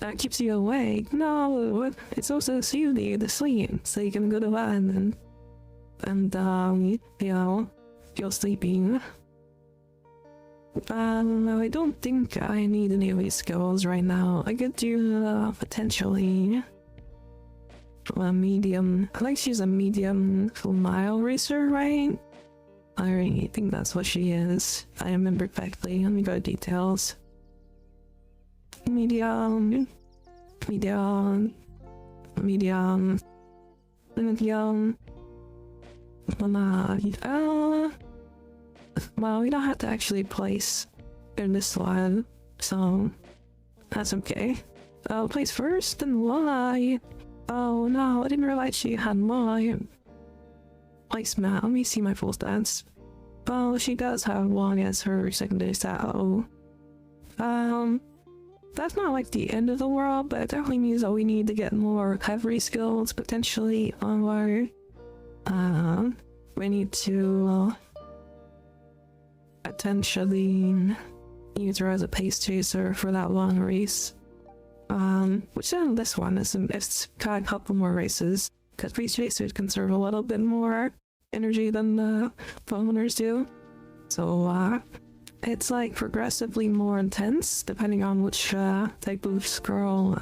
That keeps you awake. No, it's also soothing to sleep, so you can go to bed and you know, feel sleepy. I don't think I need any of these skills right now. I could do potentially a medium. I think she's a medium mile racer, right? I think that's what she is. I remember correctly. Let me go to details. Medium. Well, we don't have to actually place in this one, so that's okay. I'll place first and Y. Oh no, I didn't realize she had Y. Placemat. Let me see my full stats. Oh, she does have Y as her secondary stat. Oh. That's not like the end of the world, but it definitely means that we need to get more recovery skills potentially on our we need to potentially use her as a pace chaser for that long race. Which in this one it's got a couple more races, because pace chasers conserve a little bit more energy than the phone runners do. So it's like progressively more intense depending on which type of scroll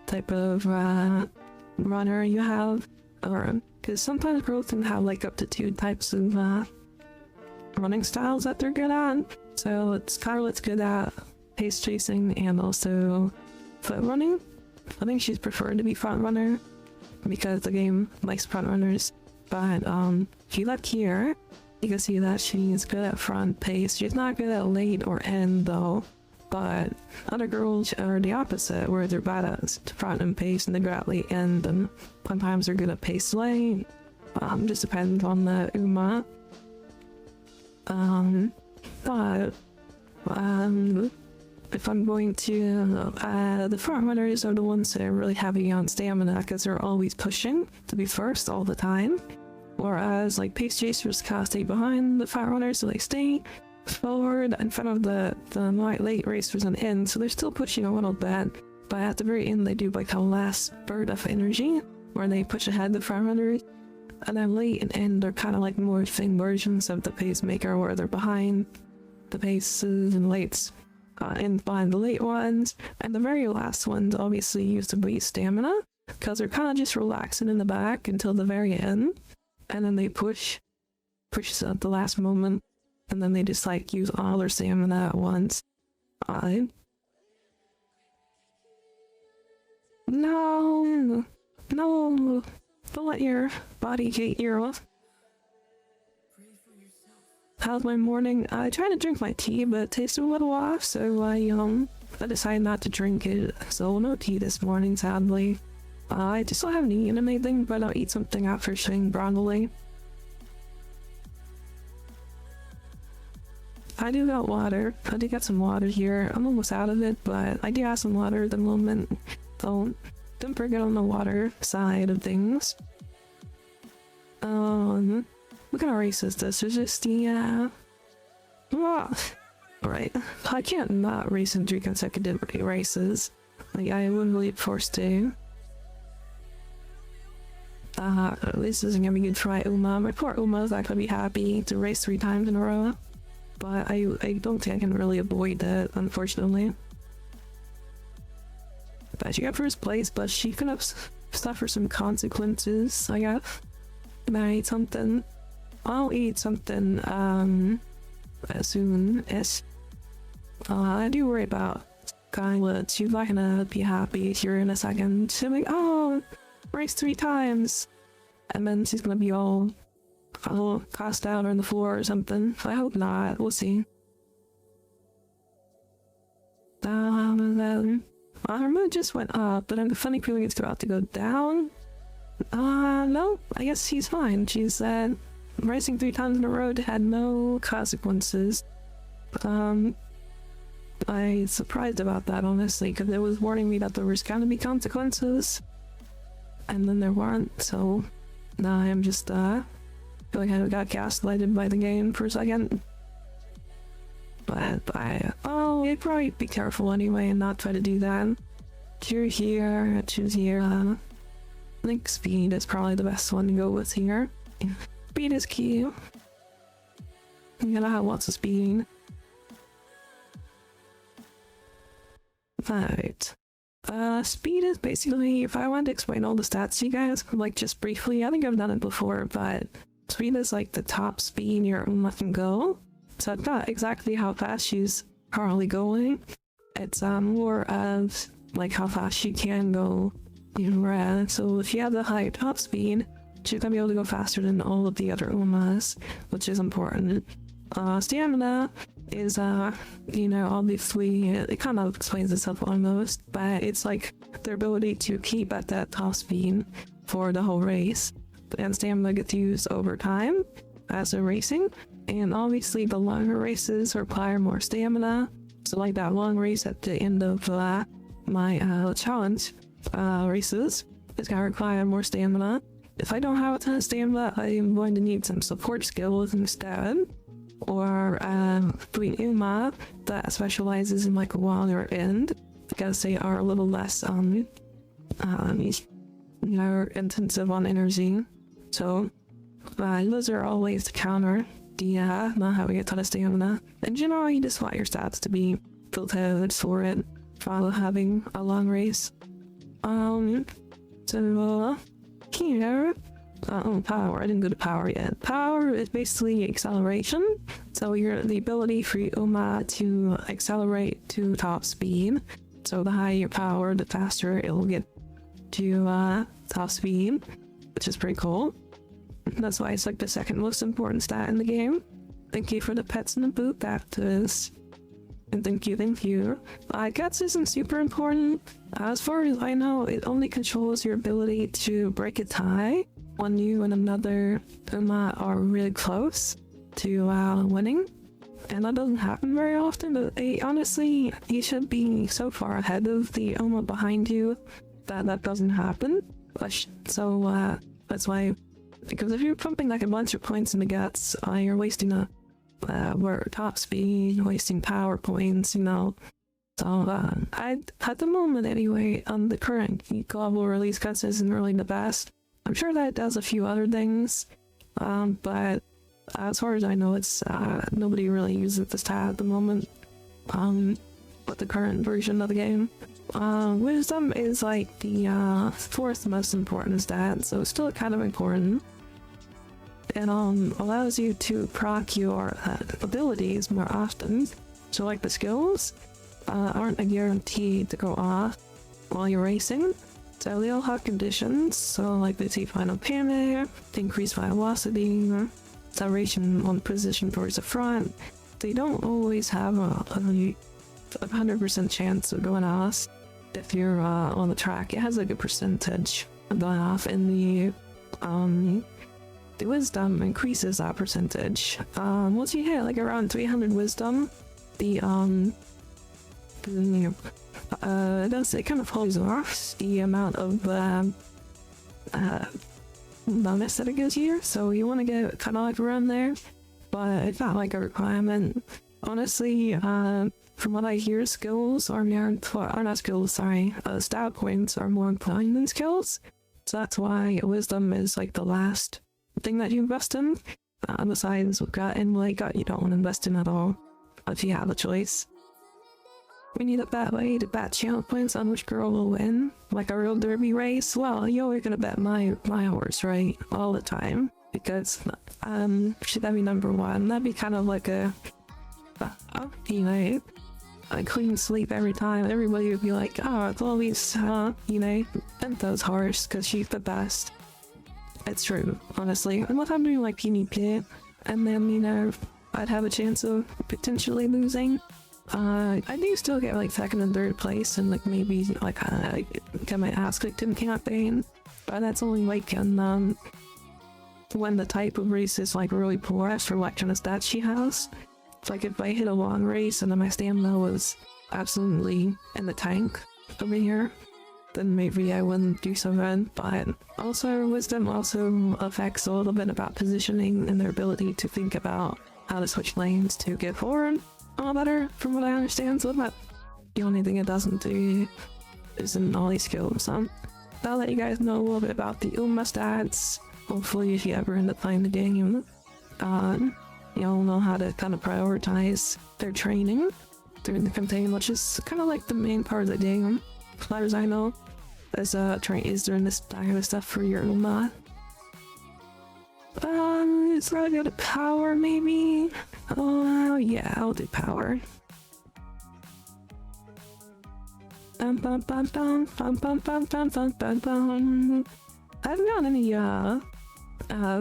type of runner you have, or because sometimes girls can have like up to 2 types of running styles that they're good at. So Scarlet's good at pace chasing and also foot running. I think she's preferred to be front runner because the game likes front runners. But if you look here, You can see that she's good at front pace. She's not good at late or end though. But other girls are the opposite, where they're bad at front and pace and they're good at late end, and sometimes they're good at pace late. Just depends on the Uma. But if I'm going to, the front runners are the ones that are really heavy on stamina because they're always pushing to be first all the time. Whereas like pace chasers kind of stay behind the front runners, so they stay forward in front of the late racers and end, so they're still pushing a little bit, but at the very end they do like a last spurt of energy where they push ahead the front runners, and then late and end are kind of like more thin versions of the pacemaker where they're behind the paces and lates and behind the late ones, and the very last ones obviously use the boost stamina because they're kind of just relaxing in the back until the very end, and then they push at the last moment. And then they just like use all their stamina at once. No! Don't let your body hate you. How's my morning? I tried to drink my tea, but it tasted a little off, so I decided not to drink it. So no tea this morning, sadly. I just still haven't eaten anything, but I'll eat something after saying probably. I do got water. I do got some water here. I'm almost out of it, but I do have some water at the moment. So don't forget on the water side of things. What kind of race is this? Is this the Alright. I can't not race in 3 consecutive races. Like I wouldn't really be forced to. This isn't gonna be good for my Uma. My poor Uma's not gonna be happy to race 3 times in a row. But I don't think I can really avoid that, unfortunately. But she got first place, but she could have suffered some consequences, I guess. And I eat something. I'll eat something, as soon as... I do worry about Skylet. She's not gonna be happy here in a second. She'll be like, oh, race 3 times! And then she's gonna be all passed out on the floor or something. I hope not. We'll see. Her mood just went up, but I have a funny feeling it's about to go down. No, I guess she's fine. She's racing 3 times in a row had no consequences. I'm surprised about that, honestly, because it was warning me that there was gonna be consequences, and then there weren't. So now I'm just feel like I got gaslighted by the game for a second. But I'd probably be careful anyway and not try to do that. Choose here. I think speed is probably the best one to go with here. Speed is key. You gotta have lots of speed. Right. Speed is basically, if I wanted to explain all the stats to you guys, like just briefly, I think I've done it before, but speed is like the top speed your Uma can go. So it's not exactly how fast she's currently going. It's more of like how fast she can go in red. So if you have the high top speed, she's gonna be able to go faster than all of the other Umas, which is important. Stamina is you know, obviously it kind of explains itself almost, but it's like their ability to keep at that top speed for the whole race. And stamina gets used over time as they're racing, and obviously the longer races require more stamina. So like that long race at the end of my challenge races is gonna require more stamina. If I don't have a ton of stamina, I am going to need some support skills instead, or doing Uma that specializes in like a water end, because they are a little less you know, intensive on energy. So those are all ways to counter the not having a ton of stamina. In general, you just want your stats to be filtered for it while having a long race. So here, power. I didn't go to power yet. Power is basically acceleration. So the ability for Uma to accelerate to top speed. So the higher your power, the faster it will get to top speed, which is pretty cool. That's why it's like the second most important stat in the game. Thank you for the pets in the boot, Baptist. And thank you. Guts isn't super important. As far as I know, it only controls your ability to break a tie when you and another Uma are really close to winning. And that doesn't happen very often, but honestly, you should be so far ahead of the Uma behind you that that doesn't happen. So that's why, because if you're pumping like a bunch of points in the guts, you're wasting a top speed, wasting power points, you know. So at the moment anyway, on the current global release, guts isn't really the best. I'm sure that it does a few other things, but as far as I know, it's nobody really uses this stat at the moment. With the current version of the game. Wisdom is like the fourth most important stat, so it's still kind of important. It allows you to proc your abilities more often. So like the skills aren't a guarantee to go off while you're racing. So they all have conditions, so like the T-Final Panic, to increase velocity, acceleration on position towards the front. They don't always have a 100% chance of going off if you're on the track. It has like a percentage of going off, and the wisdom increases that percentage. Once you hit like around 300 wisdom, it kind of holds off the amount of bonus that it gives you, so you want to get kind of like around there, but it's not like a requirement. Honestly, from what I hear, skills are not skills, sorry, stat points are more important than skills, so that's why wisdom is like the last thing that you invest in. Besides gut and like gut, you don't want to invest in at all if you have a choice. We need a bet way to bet channel points on which girl will win, like a real derby race. Well, you're always gonna bet my horse, right? All the time, because should that be number one? That'd be kind of like a clean sweep every time. Everybody would be like, oh, it's always Bentho's horse because she's the best. It's true, honestly. And what I'm doing like PvP, and then I'd have a chance of potentially losing. I do still get like second and third place, and like maybe like get my ass kicked in campaign, but that's only like when the type of race is like really poor for what kind of stats she has. It's like if I hit a long race and then my stamina was absolutely in the tank over here, then maybe I wouldn't do so good. But also wisdom also affects a little bit about positioning and their ability to think about how to switch lanes to get forward a lot better, from what I understand. So that's the only thing it doesn't do is in all these skills. I'll let you guys know a little bit about the Uma stats. Hopefully if you ever end up playing the game, you'll know how to kind of prioritize their training during the campaign, which is kind of like the main part of the game, as far as I know, is during this kind of stuff for your Uma. It's gotta go to power, maybe? Oh, yeah, I'll do power. I haven't got any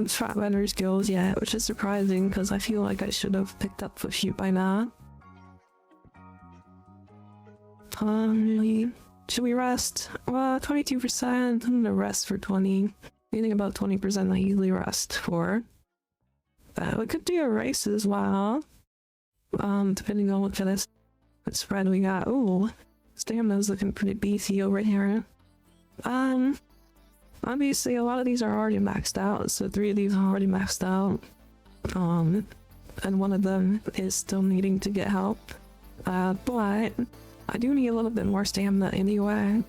trap runner skills yet, which is surprising because I feel like I should have picked up a few by now. Should we rest? Well, 22%. I'm gonna rest for 20. Anything about 20% I usually rest for. We could do a race as well. Depending on what kind of spread we got. Ooh, stamina's looking pretty beefy over here. Obviously a lot of these are already maxed out, so 3 of these are already maxed out. And one of them is still needing to get help. But I do need a little bit more stamina anyway,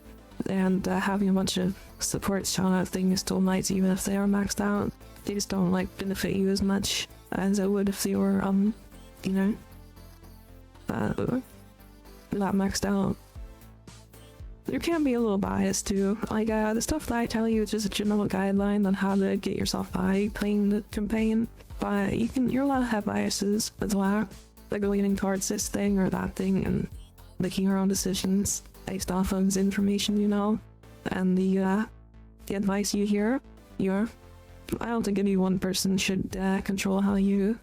and having a bunch of support shot out things still nice even if they are maxed out. They just don't like benefit you as much as it would if they were not maxed out. There can be a little bias too. Like the stuff that I tell you is just a general guideline on how to get yourself by playing the campaign, but you're allowed to have biases as well, like leaning towards this thing or that thing and making your own decisions based off of this information, and the advice you hear. I don't think any one person should control how you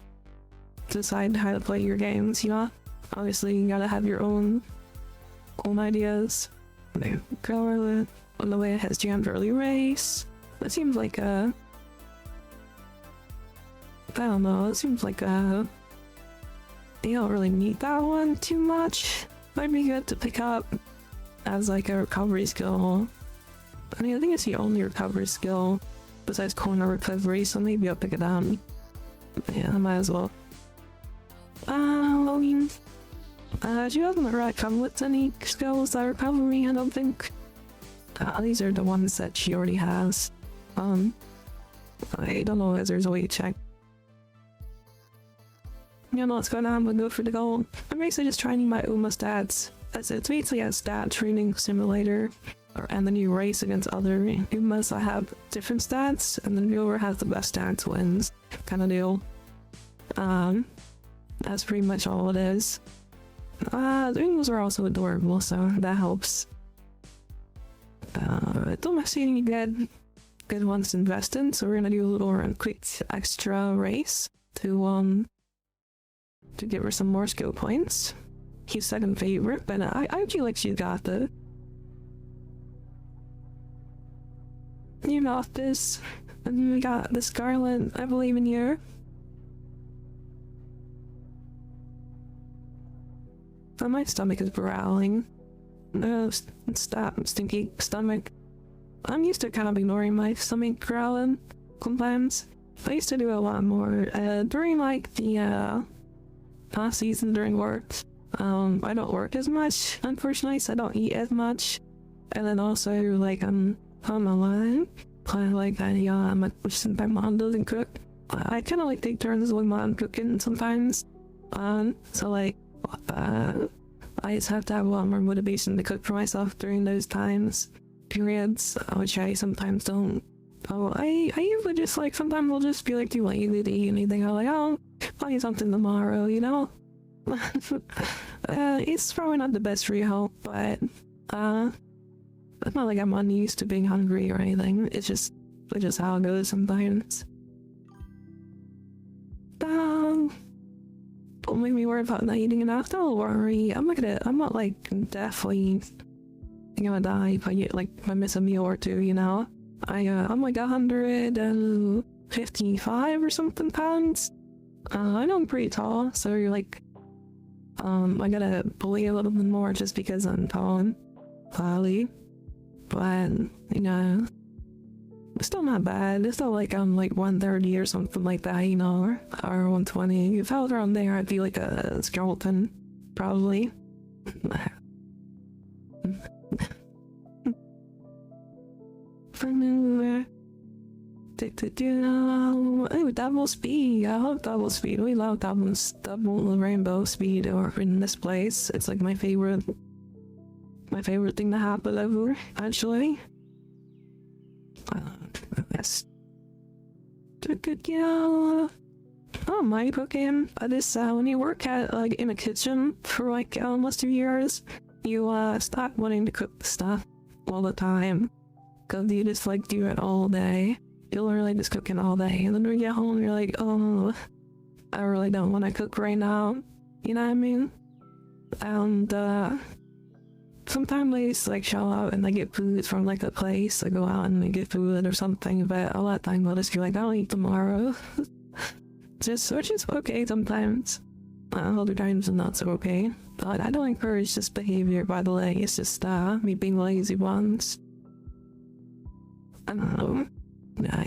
decide how to play your games, you know? Obviously, you gotta have your own ideas. The girl on the way has jammed early race. That seems like a... I don't know, it seems like a... You don't really need that one too much. Might be good to pick up as like a recovery skill. I mean, I think it's the only recovery skill besides corner recovery, so maybe I'll pick it up. Yeah, I might as well. I mean, she doesn't really come with any skills that recover me, I don't think. These are the ones that she already has. I don't know if there's a way to check. You know what's going on, I'm gonna go for the gold. I'm basically just training my Uma stats. It's basically a stat training simulator. And then you race against other Umas that have different stats, and then whoever has the best stats wins, kind of deal. That's pretty much all it is. The Umas are also adorable, so that helps. Don't see any good ones to invest in, so we're gonna do a little quick extra race to give her some more skill points. He's second favorite, but I feel like she's got the... You got this. And then we got the Scarlet, I believe in you. Oh, my stomach is growling. No, stop, stinky stomach. I'm used to kind of ignoring my stomach growling sometimes. I used to do a lot more during like the past season during work. I don't work as much, unfortunately, so I don't eat as much. And then also like I'm on my line, like since my mom doesn't cook, I kind of like take turns with mom cooking sometimes. So like I just have to have a lot more motivation to cook for myself during those periods, which I sometimes don't. Oh, I usually just like, sometimes I'll just be like too lazy to eat anything. I'm like, oh, I'll eat something tomorrow, you know? It's probably not the best for your health, but it's not like I'm unused to being hungry or anything. It's just how it goes sometimes. Don't make me worry about not eating enough. Don't worry. I'm not like definitely think I'm gonna die if I miss a meal or two, you know? I'm like 155 or something pounds. I know I'm pretty tall, so you're like, I gotta bully a little bit more just because I'm tall, probably. But, you know, it's still not bad. It's not like I'm like 130 or something like that, you know, or 120. If I was around there, I'd be like a skeleton, probably. Oh, double speed. I love double speed. We love double rainbow speed or in this place. It's like my favorite thing to happen ever, actually. Yes. Good girl. Oh my, okay. This when you work at like in a kitchen for like almost 2 years, you stop wanting to cook the stuff all the time, cause you just like do it all day. You're literally just cooking all day, and then when you get home, you're like, oh, I really don't want to cook right now. You know what I mean? And sometimes they just like show up and they get food from like a place. They go out and they get food or something, but a lot of times they'll just be like, I'll eat tomorrow. Which is okay sometimes. Other times it's not so okay. But I don't encourage this behavior, by the way. It's just me being lazy once. I don't know. Nah.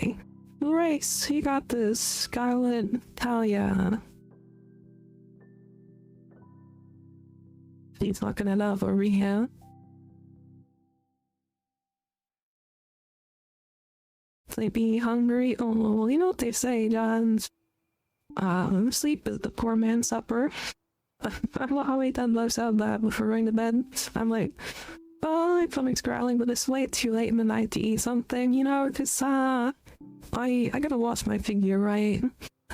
Race, you got this. Scarlet, Talia. She's looking it up over here. Sleepy, hungry. Oh, well, you know what they say, John. Sleep is the poor man's supper. I love how many times I've said that before going to bed. I'm like, oh, my stomach's growling, but it's way too late in the night to eat something, you know, because I gotta watch my figure, right?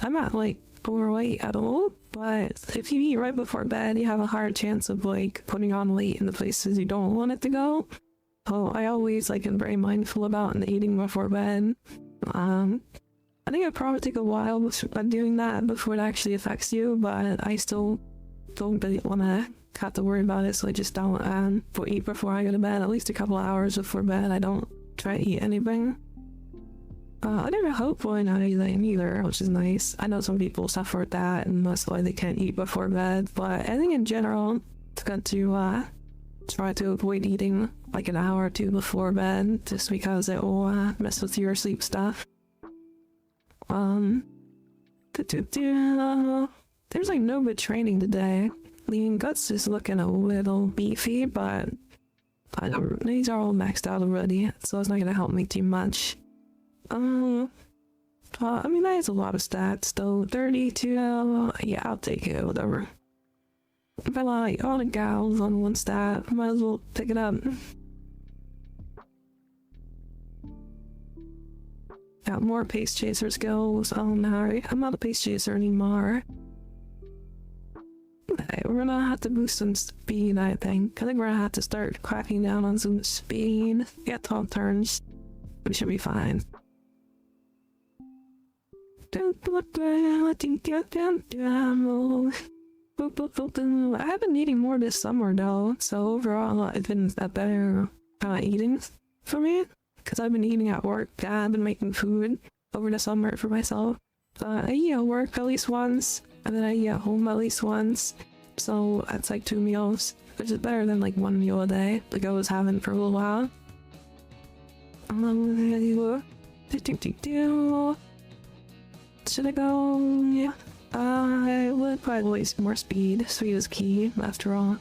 I'm not like overweight at all, but if you eat right before bed, you have a higher chance of like putting on weight in the places you don't want it to go. So I always like am very mindful about eating before bed. I think it'd probably take a while before doing that before it actually affects you, but I still don't really want to have to worry about it, so I just don't eat before I go to bed. At least a couple hours before bed, I don't try to eat anything. I don't have hope for anything either, which is nice. I know some people suffer with that, and that's why they can't eat before bed, but I think in general, it's good to try to avoid eating like an hour or two before bed, just because it will mess with your sleep stuff. There's like no good training today. Lean Guts is looking a little beefy, but these are all maxed out already, so it's not gonna help me too much. I mean, that is a lot of stats, though. 32, yeah, I'll take it, whatever. If I like all the gals on one stat, I might as well pick it up. Got more Pace Chaser skills. Oh no, I'm not a Pace Chaser anymore. Okay, we're gonna have to boost some speed, I think. I think we're gonna have to start cracking down on some speed. Get 12 turns. We should be fine. I have been eating more this summer though, so overall it's been a better eating for me. Because I've been eating at work, I've been making food over the summer for myself. I eat at work at least once, and then I eat at home at least once. So that's like 2 meals, which is better than like 1 meal a day, like I was having for a little while. Should I go? Yeah. I would probably waste more speed. Speed is key, after all.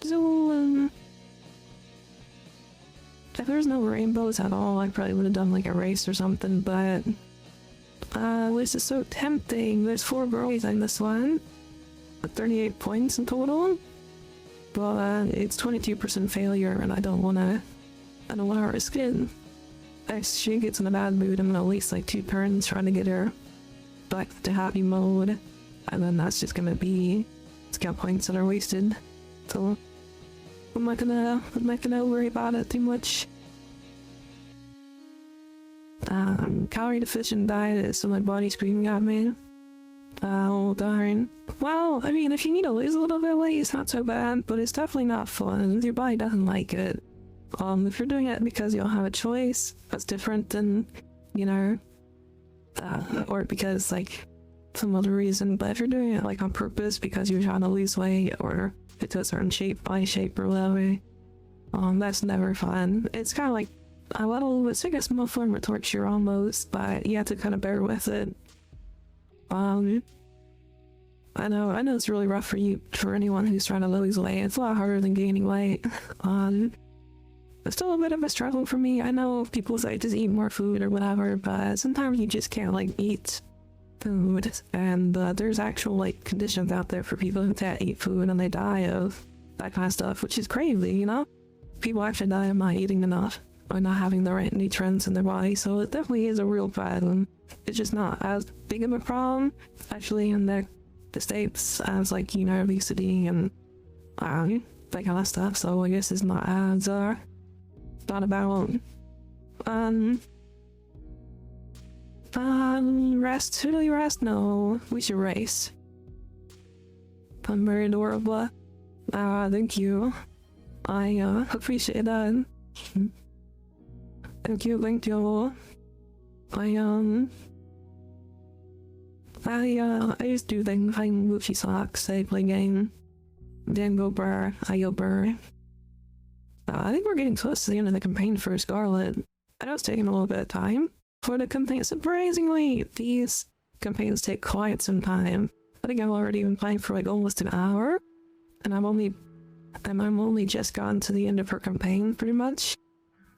So, if there's no rainbows at all, I probably would have done like a race or something, but this is so tempting. There's 4 girls in this one, with 38 points in total, but it's 22% failure, and I don't wanna risk it. If she gets in a bad mood, I'm gonna waste like 2 turns trying to get her back to happy mode, and then that's just gonna be skill points that are wasted. So I'm not gonna worry about it too much. Calorie deficient diet, so my body's screaming at me. Oh darn. Well, I mean, if you need to lose a little bit of weight, it's not so bad, but it's definitely not fun. Your body doesn't like it. If you're doing it because you don't have a choice, that's different than, you know, or because like some other reason. But if you're doing it like on purpose because you're trying to lose weight or get to a certain shape, body shape or whatever, that's never fun. It's kind of like it's like a small form of torture almost, but you have to kind of bear with it. I know it's really rough for anyone who's trying to lose weight. It's a lot harder than gaining weight. It's still a bit of a struggle for me. I know people say just eat more food or whatever, but sometimes you just can't like eat food, and there's actual like conditions out there for people who can't eat food and they die of that kind of stuff, which is crazy, you know? People actually die of not eating enough or not having the right nutrients in their body, so it definitely is a real problem. It's just not as big of a problem, actually, in the States as like, you know, obesity and that kind of stuff, so I guess it's not as not about rest. Should we rest? No, we should race. I'm very adorable. Thank you. I appreciate that. Thank you. I just do things like Gucci socks, I play game, then go burr, I go burr. I think we're getting close to the end of the campaign for Scarlet. I know it's taking a little bit of time for the campaign. Surprisingly, these campaigns take quite some time. I think I've already been playing for like almost an hour, and I'm only just gotten to the end of her campaign pretty much.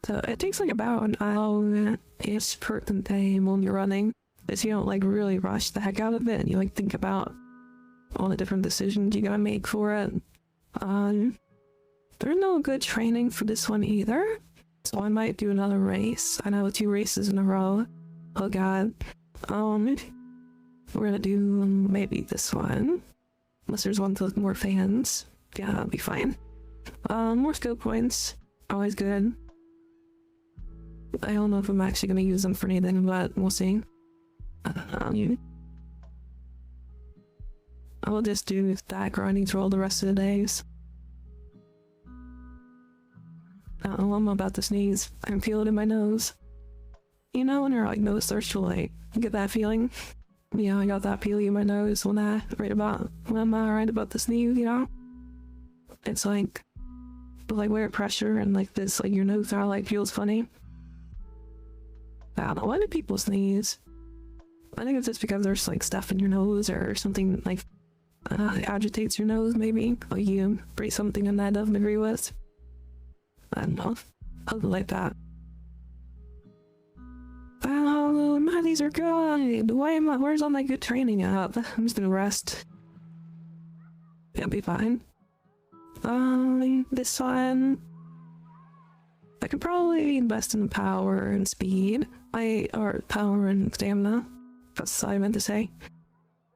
So it takes like about an hour-ish per campaign when you're running, if you don't like really rush the heck out of it and you like think about all the different decisions you gotta make for it. There's no good training for this one either, so I might do another race. I know 2 races in a row. Oh god. We're gonna do maybe this one, unless there's one with more fans. Yeah, that'll be fine. More skill points, always good. I don't know if I'm actually gonna use them for anything, but we'll see. I'll just do that grinding for all the rest of the days. Oh, I'm about to sneeze. I can feel it in my nose. You know when you're like nose thirst, like you get that feeling? Yeah, I got that feeling in my nose when I write about the sneeze, you know? It's like weird pressure and like this, like your nose are like feels funny. I don't know, why do people sneeze? I think it's just because there's like stuff in your nose or something like agitates your nose maybe, or you breathe something in that doesn't agree with. I don't know. Something like that. Oh, my knees are good. Where's all my good training at? I'm just gonna rest. It'll be fine. This one. I could probably invest in power and speed. Or power and stamina. That's what I meant to say.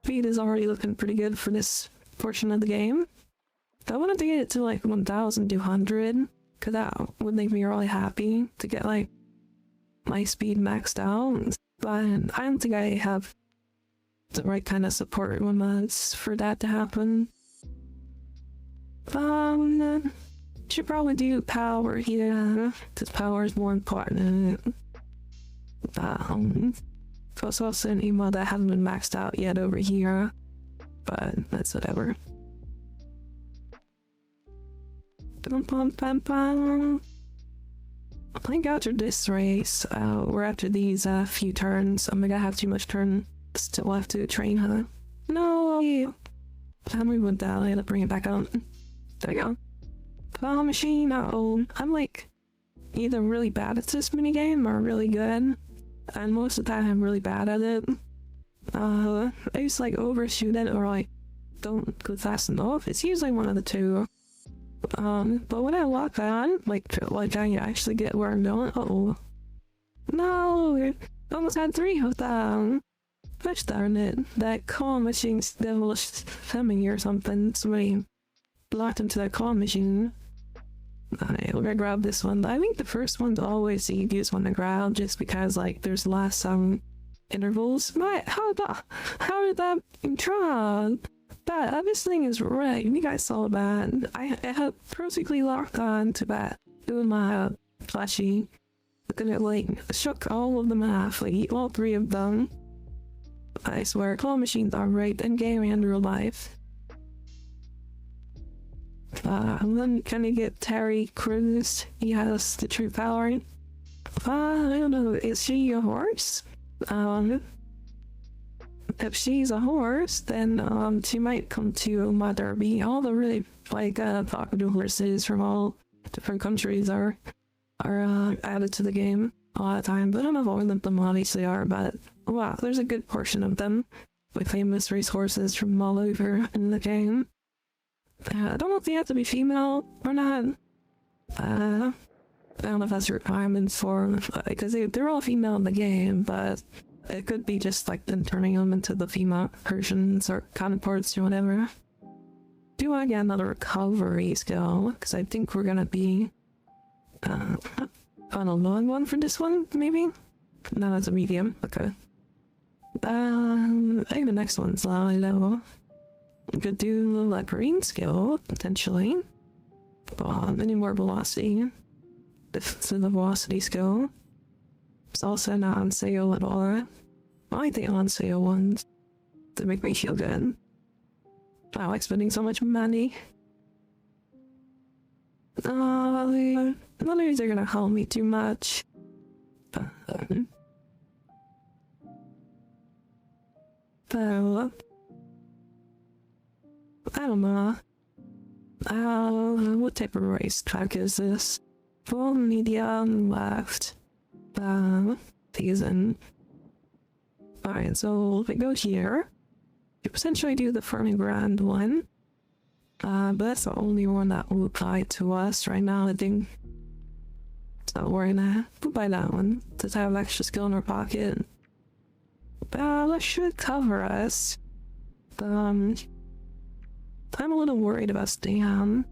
Speed is already looking pretty good for this portion of the game. I wanted to get it to like 1,200. Cause that would make me really happy to get like my speed maxed out, but I don't think I have the right kind of support mods for that to happen. Should probably do power here, cause power is more important. There's also an emote that hasn't been maxed out yet over here, but that's whatever. I think after this race, or after these few turns, I'm gonna have too much turn still left to train her. No! How do we want that? I gotta bring it back up. There we go. Claw machine, I'm like either really bad at this minigame or really good. And most of the time I'm really bad at it. I used to like overshoot it or like don't go fast enough. It's usually one of the two. But when I lock on, like I actually get where I'm going. Uh-oh. No! Almost had 3 of them! Gosh darn it. That claw machine's devilish family or something. Somebody blocked into that claw machine. Alright, we're gonna grab this one. I think the first one's always the easiest one to grab just because like there's less intervals. How did that try? This thing is right. You guys saw that. I have perfectly locked on to that. Doing my flashy. Looking at like shook all of them off, like all 3 of them. I swear, claw machines are right in game and real life. And then can you get Terry Crews? He has the true power. I don't know, is she a horse? If she's a horse, then she might come to my derby. All the really like popular horses from all different countries are added to the game a lot of time, but I don't know all of them obviously are, but wow, there's a good portion of them with famous race horses from all over in the game. I don't know if they have to be female or not. I don't know if that's a requirement for, because they're all female in the game, but it could be just like them turning them into the female versions or counterparts or whatever. Do I get another recovery skill? Because I think we're gonna be on a long one for this one, maybe? No, that's a medium. Okay. I think the next one's low level. Could do a green skill, potentially. Any more velocity. This is the velocity skill. It's also not on sale at all. I like the on sale ones to make me feel good. I like spending so much money. None of these are gonna help me too much. So, I don't know. What type of race track is this? Full medium left. Season. Alright, so if we go here, you potentially do the Fernie Grand one. But that's the only one that will apply to us right now, I think. So we're gonna buy that one to have extra skill in our pocket. That should cover us. I'm a little worried about Stam,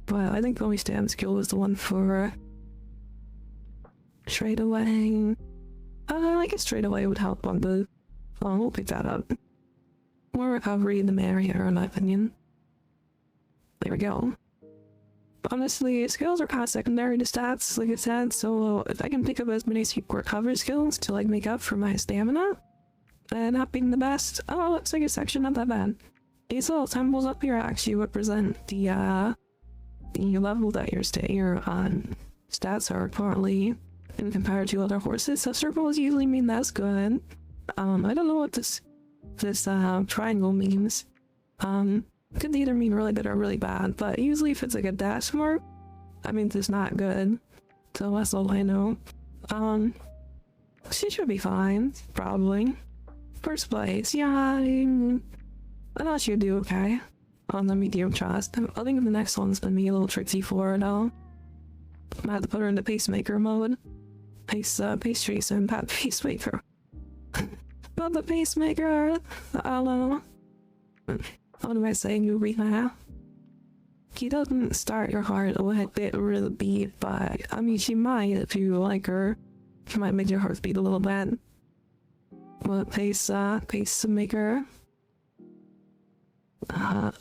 but I think the only Stam skill is the one for straight away. I guess straight away would help on the... Oh, we'll pick that up. More recovery, the merrier, in my opinion. There we go. Honestly, skills are kind of secondary to stats, like I said, so if I can pick up as many recovery skills to like make up for my stamina, and not being the best, oh, looks like a section not that bad. These little symbols up here actually represent the level that your stats are currently in compared to other horses, so circles usually mean that's good. I don't know what this triangle means. It could either mean really good or really bad, but usually if it's like a dash mark, that means it's not good. So that's all I know. She should be fine, probably. First place, yeah, I thought she'd do okay on the medium trust. I think the next one's gonna be a little tricky for her though. I might have to put her into pacemaker mode. Pace tracer and pat pacemaker. But the pacemaker, I don't know. What am I saying, Eureka? He doesn't start your heart with it really beat, but I mean, she might if you like her. She might make your heart beat a little bit. But pacemaker. Oh,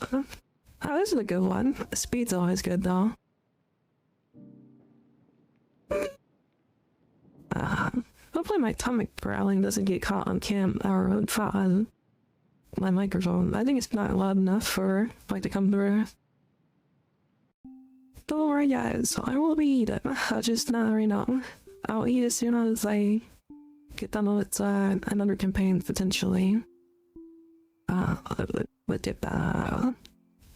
this is a good one. Speed's always good though. Hopefully my stomach growling doesn't get caught on cam or on my microphone. I think it's not loud enough for like to come through. Don't worry guys, I will be eating. Just not right now. I'll eat as soon as I get done with another campaign potentially. But if I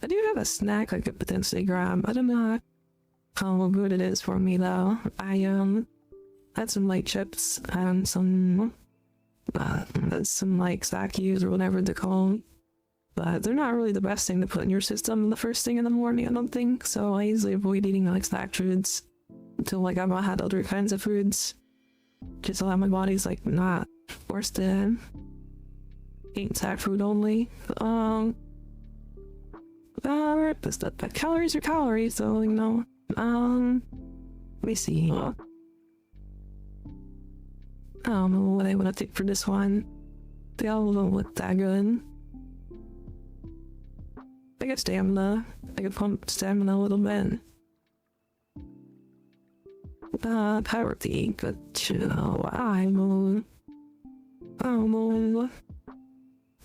do have a snack I could potentially grab. I don't know how good it is for me though. I had some light chips and some like Sakis or whatever they're called, but they're not really the best thing to put in your system the first thing in the morning, I don't think. So I usually avoid eating like snack foods until like I've had other kinds of foods, just so that my body's like not forced to eat snack food only. But calories are calories, so you know. Let me see. I don't know what I want to take for this one. They all don't look that good. I got stamina. I could pump stamina a little bit. Power peak, but I'm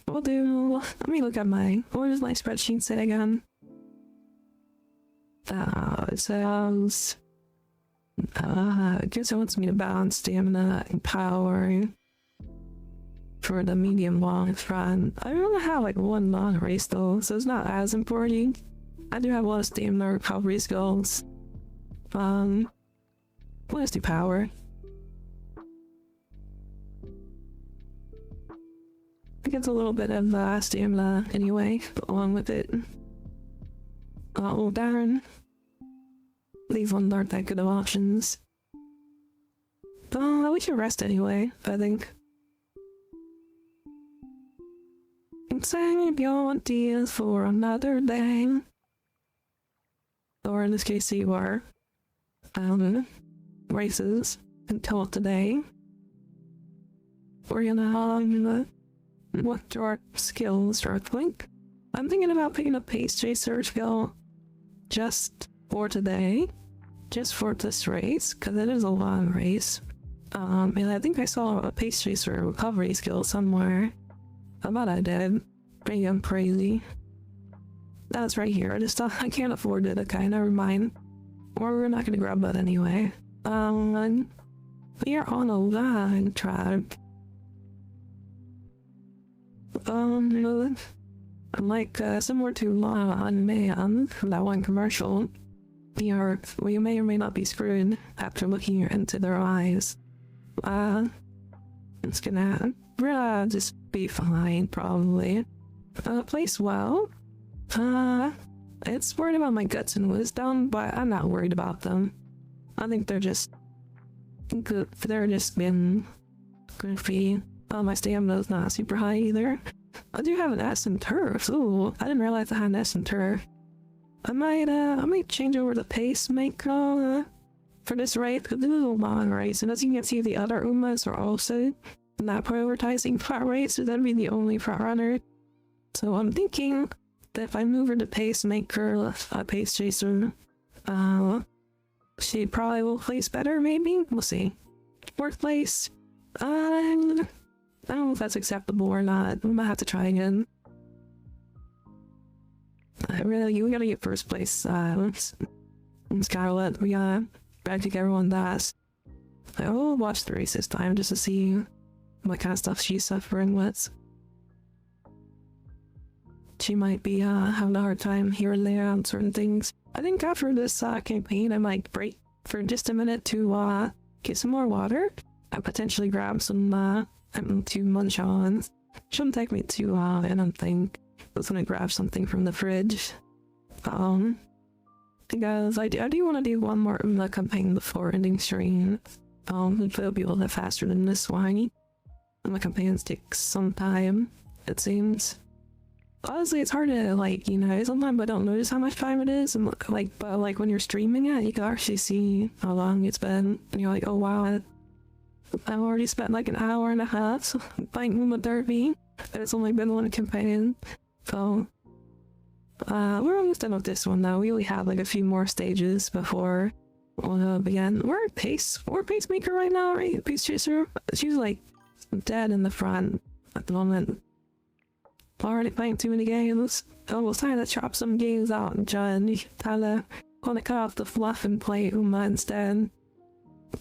We'll do. Let me look at what does my spreadsheet say again? It says. I guess it wants me to balance stamina and power for the medium long run. I only have like one long race though, so it's not as important. I do have a lot of stamina recovery skills. Let's do power. I get a little bit of stamina anyway, along with it. Oh darn. These ones aren't that good of options. We should rest anyway, I think. Save your ideas for another day. Or in this case, you are. Races until today. We're gonna what your skills are think. I'm thinking about picking up pace chaser skill just for today. Just for this race, because it is a long race. And I think I saw a pace chaser recovery skill somewhere. I thought I did. Maybe I'm crazy. That's right here. I just thought I can't afford it. Okay, never mind. Or we're not gonna grab that anyway. We are on a line track. Like similar to Lawn Man, that one commercial. We may or may not be screwed after looking into their eyes. It's gonna just be fine, probably. Place well. It's worried about my guts and wisdom, but I'm not worried about them. I think they're just good. They're just being goofy. My stamina's not super high either. I do have an S in turf. Ooh, I didn't realize I had an S in turf. I might change over to pacemaker for this race, because this is a long race, and as you can see, the other Umas are also not prioritizing front race, so that'd be the only front runner. So I'm thinking that if I move her to pacemaker, pace chaser, she probably will place better, maybe? We'll see. Fourth place, I don't know if that's acceptable or not. We might have to try again. Really, we gotta get first place, Scarlet. We gotta take everyone that. I will watch the race this time just to see what kind of stuff she's suffering with. She might be having a hard time here and there on certain things. I think after this campaign, I might break for just a minute to get some more water. I potentially grab some to munch on. Shouldn't take me too long, I don't think. I was gonna grab something from the fridge. Because I do want to do one more campaign before ending stream. It'll be a little bit faster than this one. And the campaigns take some time, it seems. Honestly, it's hard to, like, you know, sometimes I don't notice how much time it is, and but when you're streaming it, you can actually see how long it's been, and you're like, oh wow, I've already spent like an hour and a half playing Uma Derby, and it's only been one campaign. So, we're almost done with this one though. We only have like a few more stages before we'll begin. We're pacemaker right now, right? Pace chaser. She's like dead in the front at the moment. Already playing too many games. Almost time to chop some games out and John. Time to cut off the fluff and play Uma instead.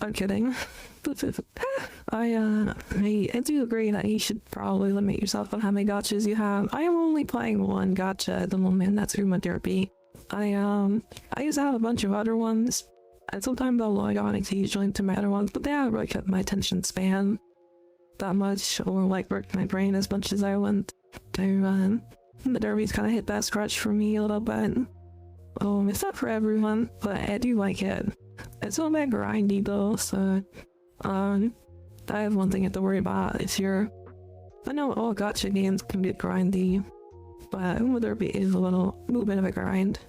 I'm kidding. I do agree that you should probably limit yourself on how many gotchas you have. I am only playing one gotcha at the moment, that's Uma Derby. I used to have a bunch of other ones, and sometimes I'll log on occasionally into my other ones, but they haven't really kept my attention span that much, or like worked my brain as much as I want to. The Derby's kind of hit that scratch for me a little bit. It's not for everyone, but I do like it. It's a little bit grindy though, so I have one thing you have to worry about if you're... I know all gotcha games can get grindy, but Uma Derby is a little bit of a grind.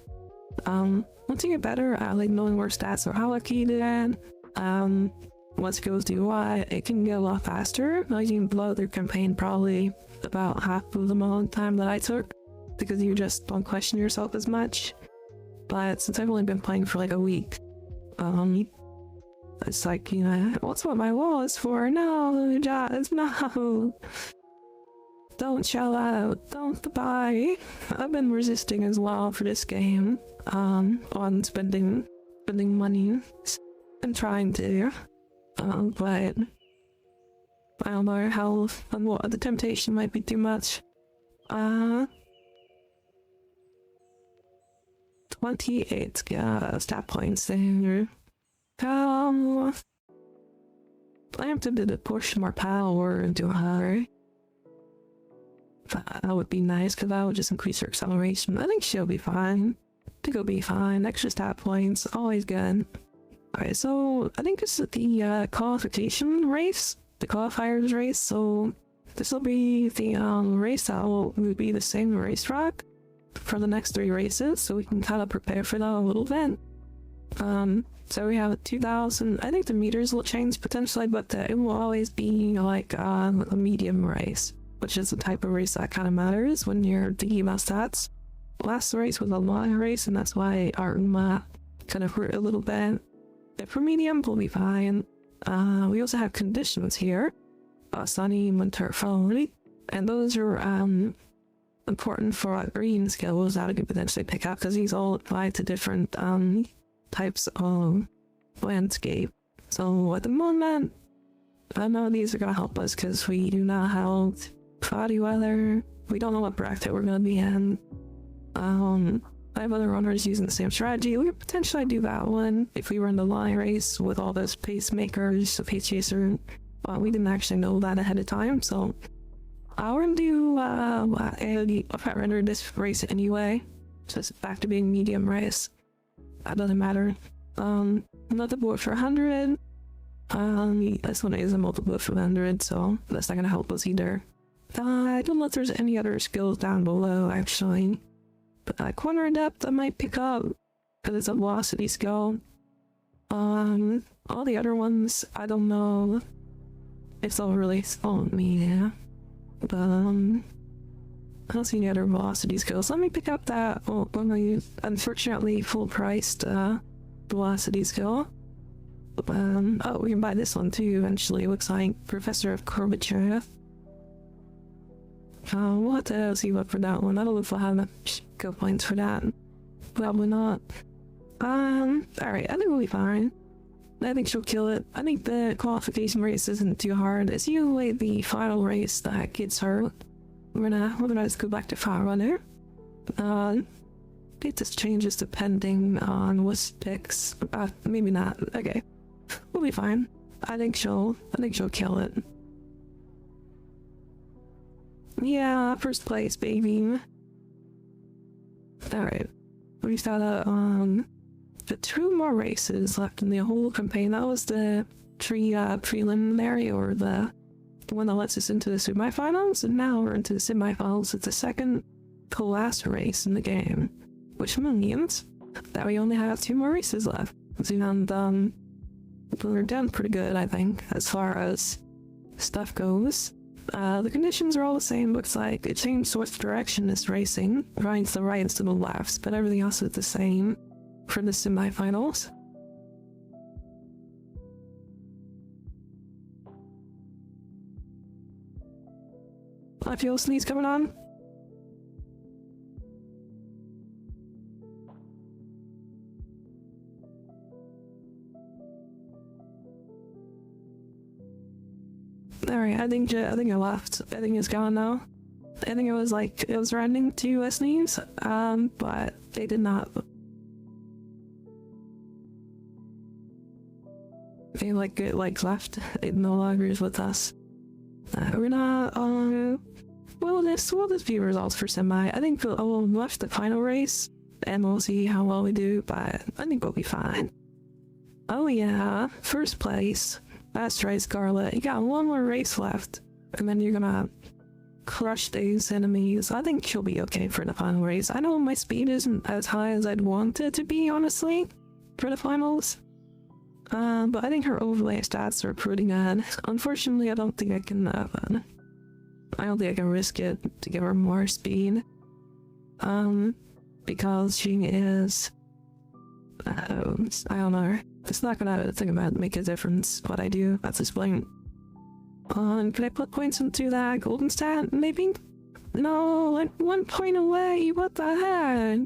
Once you get better at like knowing where stats are allocated, what skills do what, it can get a lot faster. Now you can blow through campaign probably about half of the amount of time that I took, because you just don't question yourself as much. But since I've only been playing for like a week, it's like, you know, what's what my wall is for? No, Jazz, no! Don't shell out, don't buy. I've been resisting as well for this game, on spending money and trying to, but I don't know how and what the temptation might be too much. 28 stat points there. I'm tempted to push more power into her. That would be nice, because that would just increase her acceleration. I think she'll be fine. I think it'll be fine. Extra stat points, always good. Alright, so I think this is the qualification race, the qualifiers race, so this will be the race that will be the same racetrack for the next 3 races, so we can kind of prepare for that a little bit. So we have 2,000, I think the meters will change potentially, but it will always be like a medium race, which is the type of race that kind of matters when you're thinking about stats. Last race was a long race, and that's why our Uma kind of hurt a little bit. But for medium, we'll be fine. We also have conditions here. Sunny, winter, fall, and those are important for our green skills that I could potentially pick up, because these all apply to different types of landscape. So at the moment, I know these are gonna help us because we do not have cloudy weather. We don't know what bracket we're gonna be in. I have other runners using the same strategy. We could potentially do that one if we were in the line race with all those pacemakers, so pace chaser. But we didn't actually know that ahead of time, so we're gonna do a front runner this race anyway. So it's back to being medium race. That doesn't matter. Another board for 100. This one is a multiple for 100, so that's not gonna help us either. I don't know if there's any other skills down below actually. But corner depth I might pick up, because it's a velocity skill. All the other ones, I don't know if they'll really spawn me, yeah. But, I don't see any other velocity skills. Let me pick up that, unfortunately, full-priced, velocity skill. Oh, we can buy this one too, eventually. Looks like Professor of Curvature. What else you look for that one? I don't know if I'll have enough skill points for that. Probably not. Alright, I think we'll be fine. I think she'll kill it. I think the qualification race isn't too hard. It's usually the final race that gets her. We're gonna just go back to Fire Runner. It just changes depending on what picks. Maybe not. Okay. We'll be fine. I think she'll kill it. Yeah, first place, baby. Alright. We've got the 2 more races left in the whole campaign. That was the preliminary, or the one that lets us into the semifinals, and now we're into the semifinals. It's the second to last race in the game, which means that we only have 2 more races left. And we're done pretty good, I think, as far as stuff goes. The conditions are all the same. Looks like it changed which direction is racing. Rights the rights to the lefts, but everything else is the same for the semifinals. I feel a sneeze coming on. Alright, I think I left. I think it's gone now. I think it was running to a sneeze, but they did not. They left. It no longer is with us. We're not we'll just view results for semi. I think we'll watch the final race and we'll see how well we do, but I think we'll be fine. Oh yeah, first place. That's right, Scarlet. You got 1 more race left, and then you're gonna crush these enemies. I think she'll be okay for the final race. I know my speed isn't as high as I'd want it to be, honestly, for the finals. But I think her overlay stats are pretty good. Unfortunately, I don't think I can risk it to give her more speed. Because she is... I don't know. It's not gonna make a difference what I do. That's explained. Can I put points into that golden stat, maybe? No, like 1 point away, what the heck?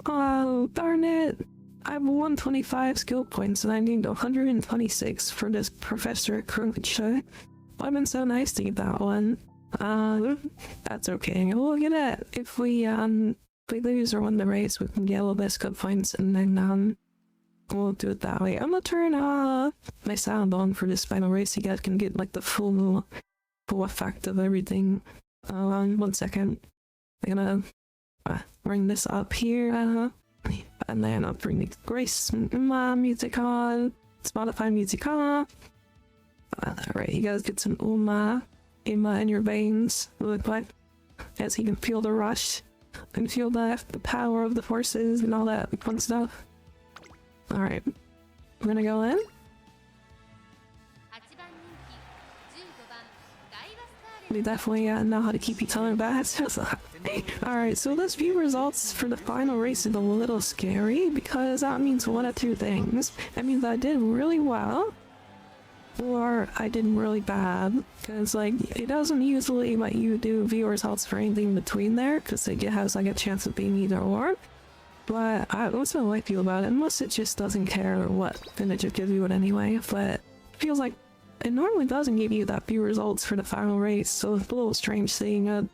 Oh, darn it. I have 125 skill points and I need 126 for this Professor Curvature. I've been so nice to get that one. That's okay. We'll get it. If we lose or win the race, we can get a little bit of skill points, and then, we'll do it that way. I'm gonna turn my sound on for this final race so you guys can get like the full effect of everything. 1 second. I'm gonna bring this up here, and then I'll bring the Grace music on, Spotify music on. Alright, you guys get some Uma in your veins, look like, as you can feel the rush and feel the power of the forces and all that fun stuff. Alright, we're gonna go in. We definitely know how to keep each other back. Alright, so this view results for the final race is a little scary because that means one of 2 things. That means I did really well, or I did really bad, because like it doesn't usually let you do view results for anything between there, because it has like a chance of being either or. But that's how I feel about it, unless it just doesn't care what, then it just gives you it anyway. But it feels like it normally doesn't give you that view results for the final race, so it's a little strange seeing it.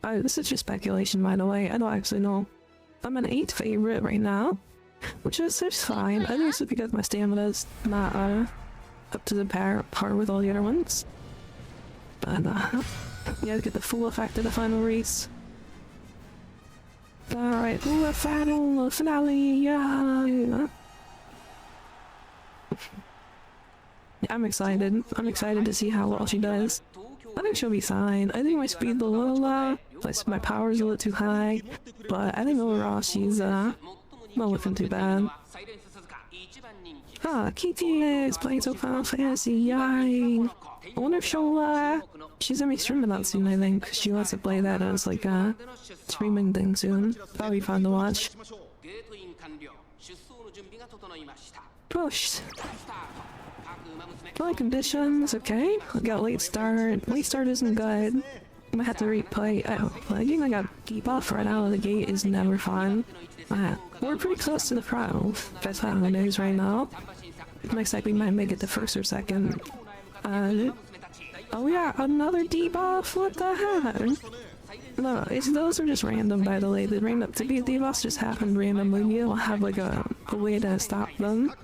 This is just speculation, by the way. I don't actually know. I'm an 8th favorite right now, which is just fine. I think it's because my stamina's not up to the par with all the other ones. But you guys get the full effect of the final race. Alright, the finale, yeah! I'm excited. I'm excited to see how well she does. I think she'll be fine. I think my speed's a little low, my power's a little too high, but I think overall she's Not looking too bad. Ah, Kitty is playing so Final Fantasy, yay! I wonder if she's gonna be streaming that soon, I think. She wants to play that as like a streaming thing soon. That'll be fun to watch. Push. Play conditions, okay. I got late start. Late start isn't good. I might have to replay. Oh, I think I got debuff right out of the gate is never fun. We're pretty close to the final. That's how it is right now. Looks like we might make it the first or second. Oh yeah, another debuff? What the heck? No, those are just random, by the way. The random to be debuffs just happen randomly. You don't have like a way to stop them.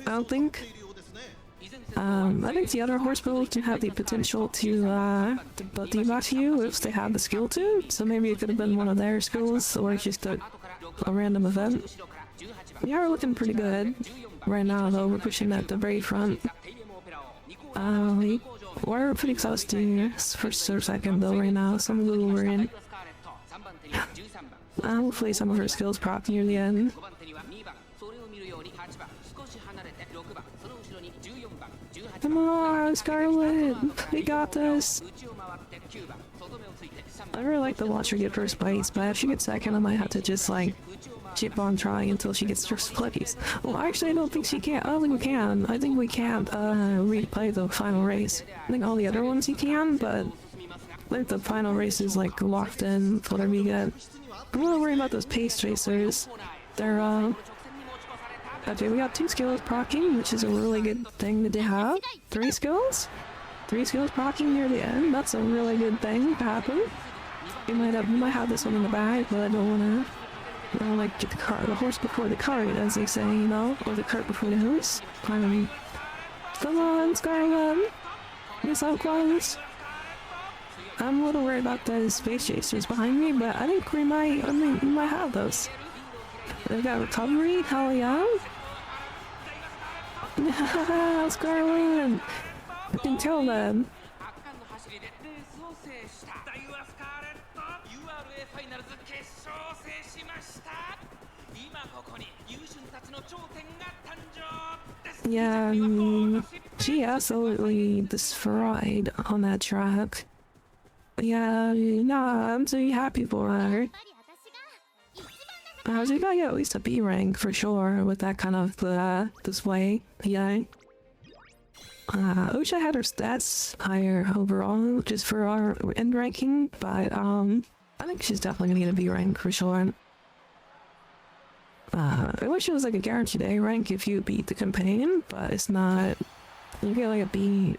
I don't think. I think the other horse builds can have the potential to debuff you if they have the skill to. So maybe it could have been one of their skills, or just a random event. We are looking pretty good right now, though. We're pushing at the very front. We're pretty close to first or second, though, right now. Some of the we're in. Hopefully some of her skills proc near the end. Come on, Scarlet! We got this! I really like to watch her get first bites, but if she gets second, I might have to just, like, keep on trying until she gets first place. Well, actually, I don't think she can. I don't think we can. I think we can't, replay the final race. I think all the other ones you can, but I think the final race is, like, locked in, whatever you get. I'm not worried about those pace tracers. They're, okay, we got 2 skills proccing, which is a really good thing to have. 3 skills? 3 skills proccing near the end. That's a really good thing to happen. We might have this one in the bag, but I don't wanna like get the horse before the cart, as they say, you know? Or the cart before the horse. Come on, Scarlet! You're so close! I'm a little worried about the space chasers behind me, but I think we might have those. They've got recovery? Hell yeah! Scarlet! I can tell them. Yeah, she absolutely destroyed on that track. Yeah, nah, I'm so happy for her. I was gonna get at least a B rank for sure with that kind of display. Yeah. I wish I had her stats higher overall, just for our end ranking, but I think she's definitely gonna get a B rank for sure. I wish it was like a guaranteed A rank if you beat the campaign, but it's not. You get like a B.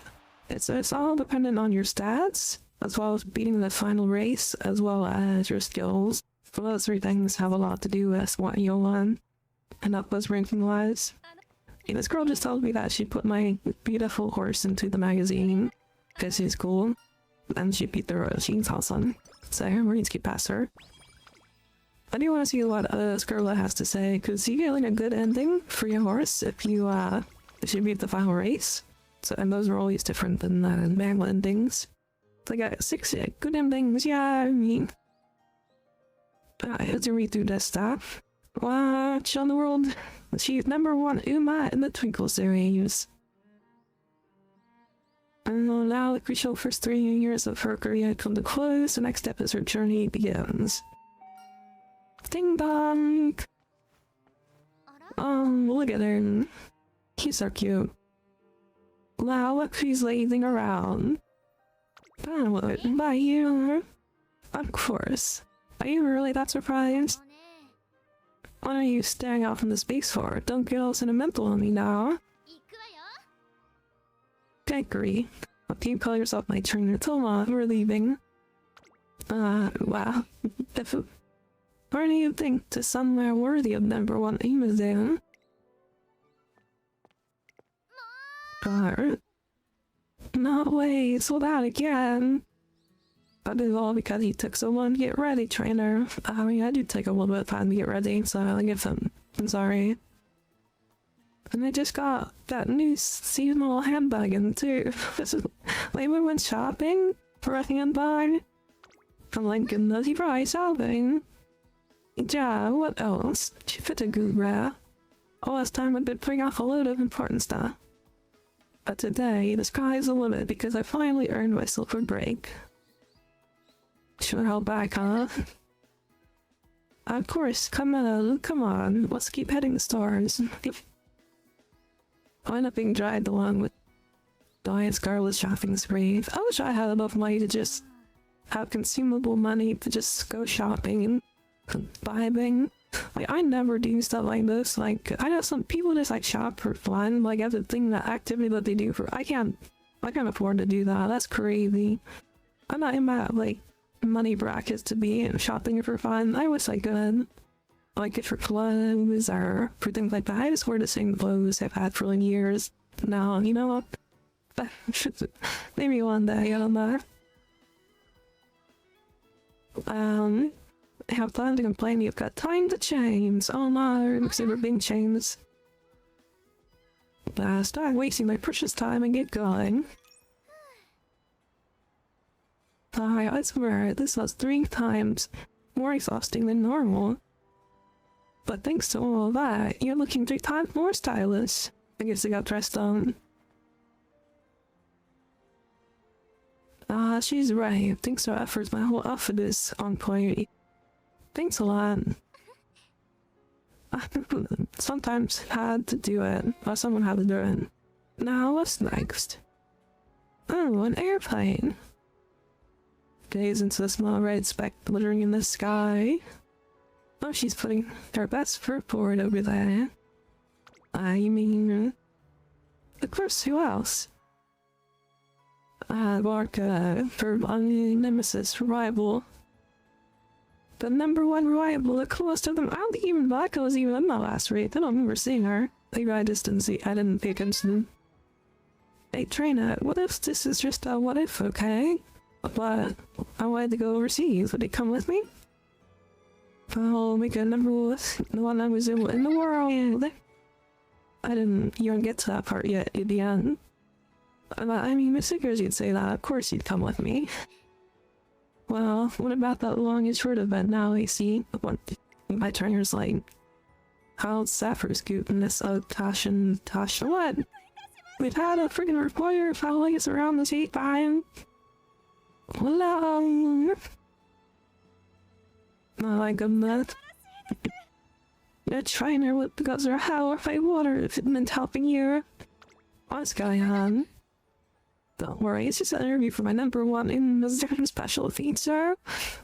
It's all dependent on your stats, as well as beating the final race, as well as your skills. So those 3 things have a lot to do with what you'll end up as ranking wise. And this girl just told me that she put my beautiful horse into the magazine because she's cool, and she beat the Roisin's awesome. So we're gonna skip past her. I do want to see what Scarlet has to say, because you get like a good ending for your horse if you beat the final race. So, and those are always different than manual endings. So I got 6 good endings, yeah, I mean. I have to read through this stuff. Watch on the world. She's #1 Uma in the Twinkle series. And now the crucial first 3 years of her career come to close. The next step is her journey begins. Ding dong! Look at her. He's so cute. Wow, look who's lazing around. By you. Of course. Are you really that surprised? What are you staring off into space for? Don't get all sentimental on me now. Gregory. You call yourself my trainer. Toma, we're leaving. Wow. Where do you think to somewhere worthy of #1 Amazon? No way, sold out again. That is all because he took so long to get ready, trainer. I mean, I do take a little bit of time to get ready, so I give him. I'm sorry. And I just got that new seasonal handbag in too. Like we went shopping for a handbag. I'm like, goodness, he probably shopping. Yeah, what else? She fit a good rare. All this time I'd been putting off a load of important stuff. But today, the sky's the limit because I finally earned my silver break. Sure held back, huh? Of course, come on, let's keep heading the stars. I end up being dragged along with Diane Scarlet's shopping spree. I wish I had enough money to just have consumable money to just go shopping and vibing. Like, I never do stuff like this. Like, I know some people just like shop for fun, like as a thing, that activity that they do for. I can't afford to do that. That's crazy. I'm not in my like money brackets to be shopping for fun. I wish I could. Like it for clothes or for things like that. I just wear the same clothes I've had for like years. No, you know what? Maybe one day, I don't know. I have time to complain. You've got time to change. Oh no, because we're being changed. Stop wasting my precious time and get going. I swear, this was 3 times more exhausting than normal. But thanks to all of that, you're looking 3 times more stylish. I guess I got dressed on. She's right. Thanks to our efforts, my whole outfit is on point. Thanks a lot. Sometimes had to do it, or someone had to do it. Now, what's next? Oh, an airplane. Gaze into the small red speck glittering in the sky. Oh, she's putting her best foot forward over there. You mean... Of course, who else? Barca, for nemesis, rival. The #1 rival, the closest to them. I don't think even Barca was even in the last raid. I don't remember seeing her. Maybe I just didn't see. I didn't pay attention. Hey, trainer, what if this is just a what if, okay? But I wanted to go overseas. Would they come with me? I'll make a #1 I was in the world. I didn't even get to that part yet at the end. I mean, Miss Sickers, you'd say that. Of course you'd come with me. Well, what about that long and short event now, AC? My trainer's like, how's Sappher scooting this Tasha, what? We've had a freaking reporter following us around this 8 time. Hello. My goodness. The trainer with the guts are how if I water if it meant helping you. What's going on? Don't worry, it's just an interview for my #1 in the special feature.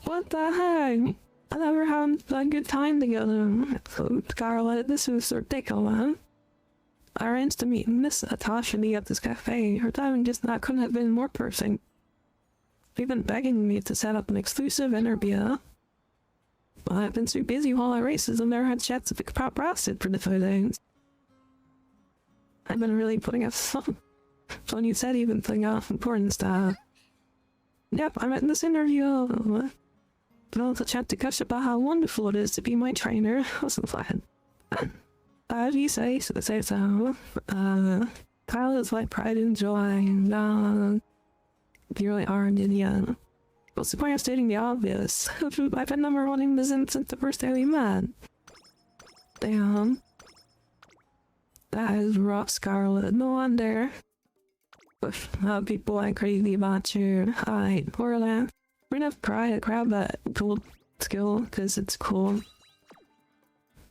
What the heck? I never had a good time together. Scarlet, this was ridiculous. I arranged to meet Miss Natasha Lee at this cafe. Her timing just not couldn't have been more perfect. They've been begging me to set up an exclusive interview. But I've been too busy while I races and never had chats to pick up roasted for the photos. I've been really putting off some. So when you said you've been putting off important stuff. Yep, I'm at this interview. But also chat to gush about how wonderful it is to be my trainer. Wasn't fun. As you say so. Kyle is my pride and joy. You really are, Indiana. What's the point of stating the obvious? I've been #1 in this since the first day we met. Damn. That is rough, Scarlet. No wonder. People are crazy about you. Alright, we're gonna grab that cool skill because it's cool.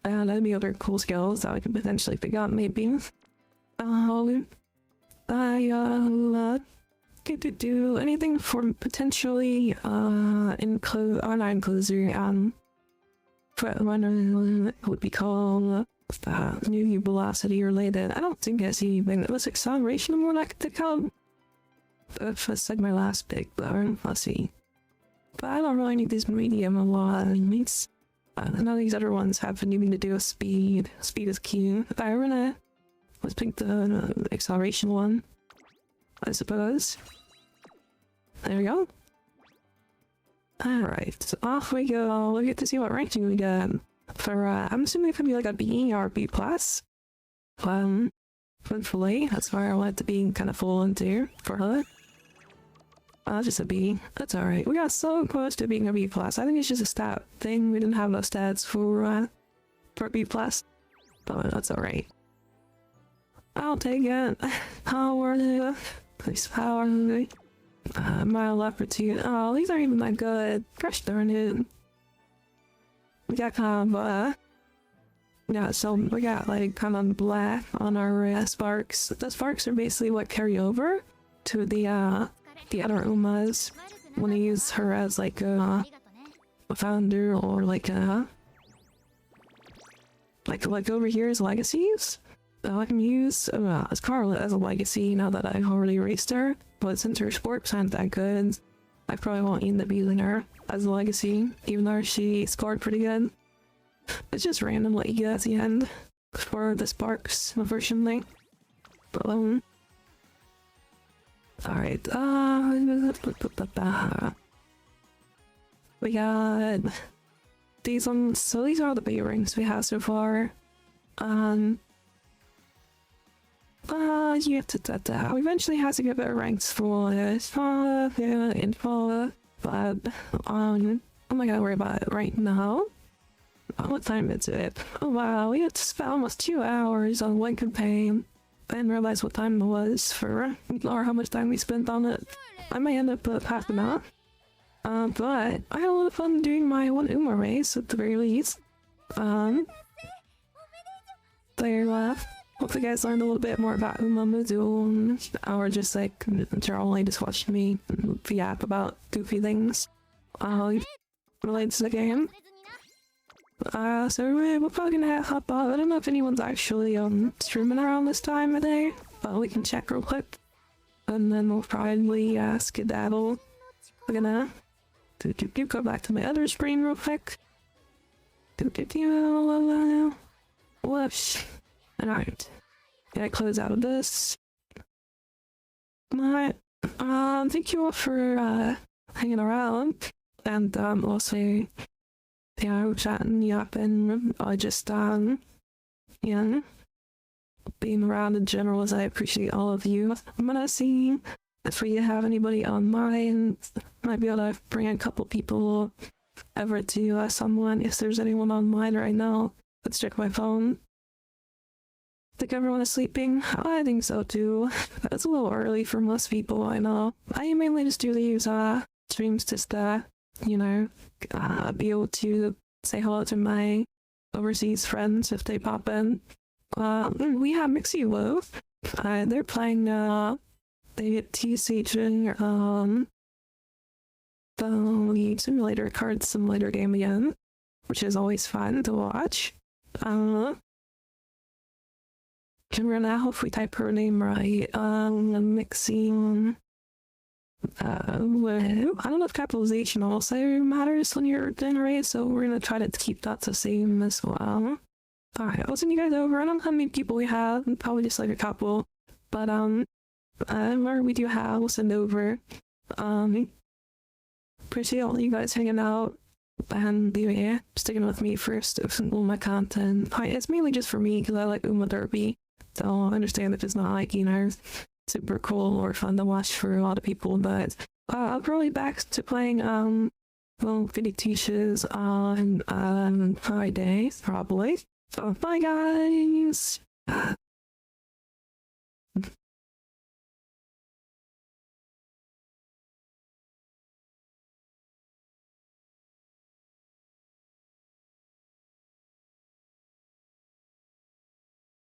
And any other cool skills that we can potentially pick up, maybe. Get to do anything for potentially online closer would be called new velocity related. I don't think I see anything that was acceleration more like to come. If I said my last pick, but let's see. But I don't really need this medium a lot. None of these other ones have anything to do with speed. Speed is key. Let's pick the acceleration one, I suppose. There we go. Alright, so off we go. We'll get to see what ranking we got. For, I'm assuming it could be like a B or B+. Hopefully, that's where I want it to be kind of full into for her. Just a B. That's alright. We got so close to being a B+. I think it's just a stat thing. We didn't have enough stats for B+. But that's alright. I'll take it. Power. Please power. Mile leopardine. Oh, these aren't even that good. Gosh darn it. We got kind of, yeah, so we got like kind of black on our sparks. The sparks are basically what carry over to the other Umas when I use her as like a founder or like a like over here as legacies. I can use Scarlet as a legacy now that I've already erased her, but since her sports aren't that good, I probably won't end up using her as a legacy, even though she scored pretty good. It's just randomly at the end for the sparks, unfortunately. But, alright, we got these ones. So these are all the bait rings we have so far. You have to we eventually have to get better ranks for this info, but I'm not gonna worry about it right now. What time is it? Oh wow, we had to spend almost 2 hours on one campaign. I didn't realize what time it was for, or how much time we spent on it. I might end up with half an hour. But I had a lot of fun doing my one Uma race at the very least. There, hope you guys learned a little bit more about Uma Mizu, or just like generally just watching me yap about goofy things related to the game. So we're probably gonna hop off. I don't know if anyone's actually streaming around this time of day, but we can check real quick, and then we'll probably skedaddle. We're gonna go back to my other screen real quick. Whoops. Alright. Gotta close out of this. But thank you all for hanging around, and also chatting, yapping, just yeah, being around in general, as I appreciate all of you. I'm gonna see if we have anybody online. Might be able to bring a couple people over to someone, if there's anyone online right now. Let's check my phone. Think everyone is sleeping? I think so too. It's a little early for most people, I know. I mainly just do these streams just you know, be able to say hello to my overseas friends if they pop in. We have Mixie Wolf. They're playing they teaching the simulator card simulator game again, which is always fun to watch. Now, if we type her name right, Mixing. I don't know if capitalization also matters when you're doing a raid, so we're gonna try to keep that the same as well. Alright, I'll send you guys over. I don't know how many people we have, probably just like a couple, but where we do have, we'll send over. Appreciate all you guys hanging out and yeah, sticking with me first of all my content. It's mainly just for me because I like Uma Derby, so I understand if it's not like, you know, super cool or fun to watch for a lot of people, but I'll probably back to playing well, video teaches on Fridays probably. So bye guys.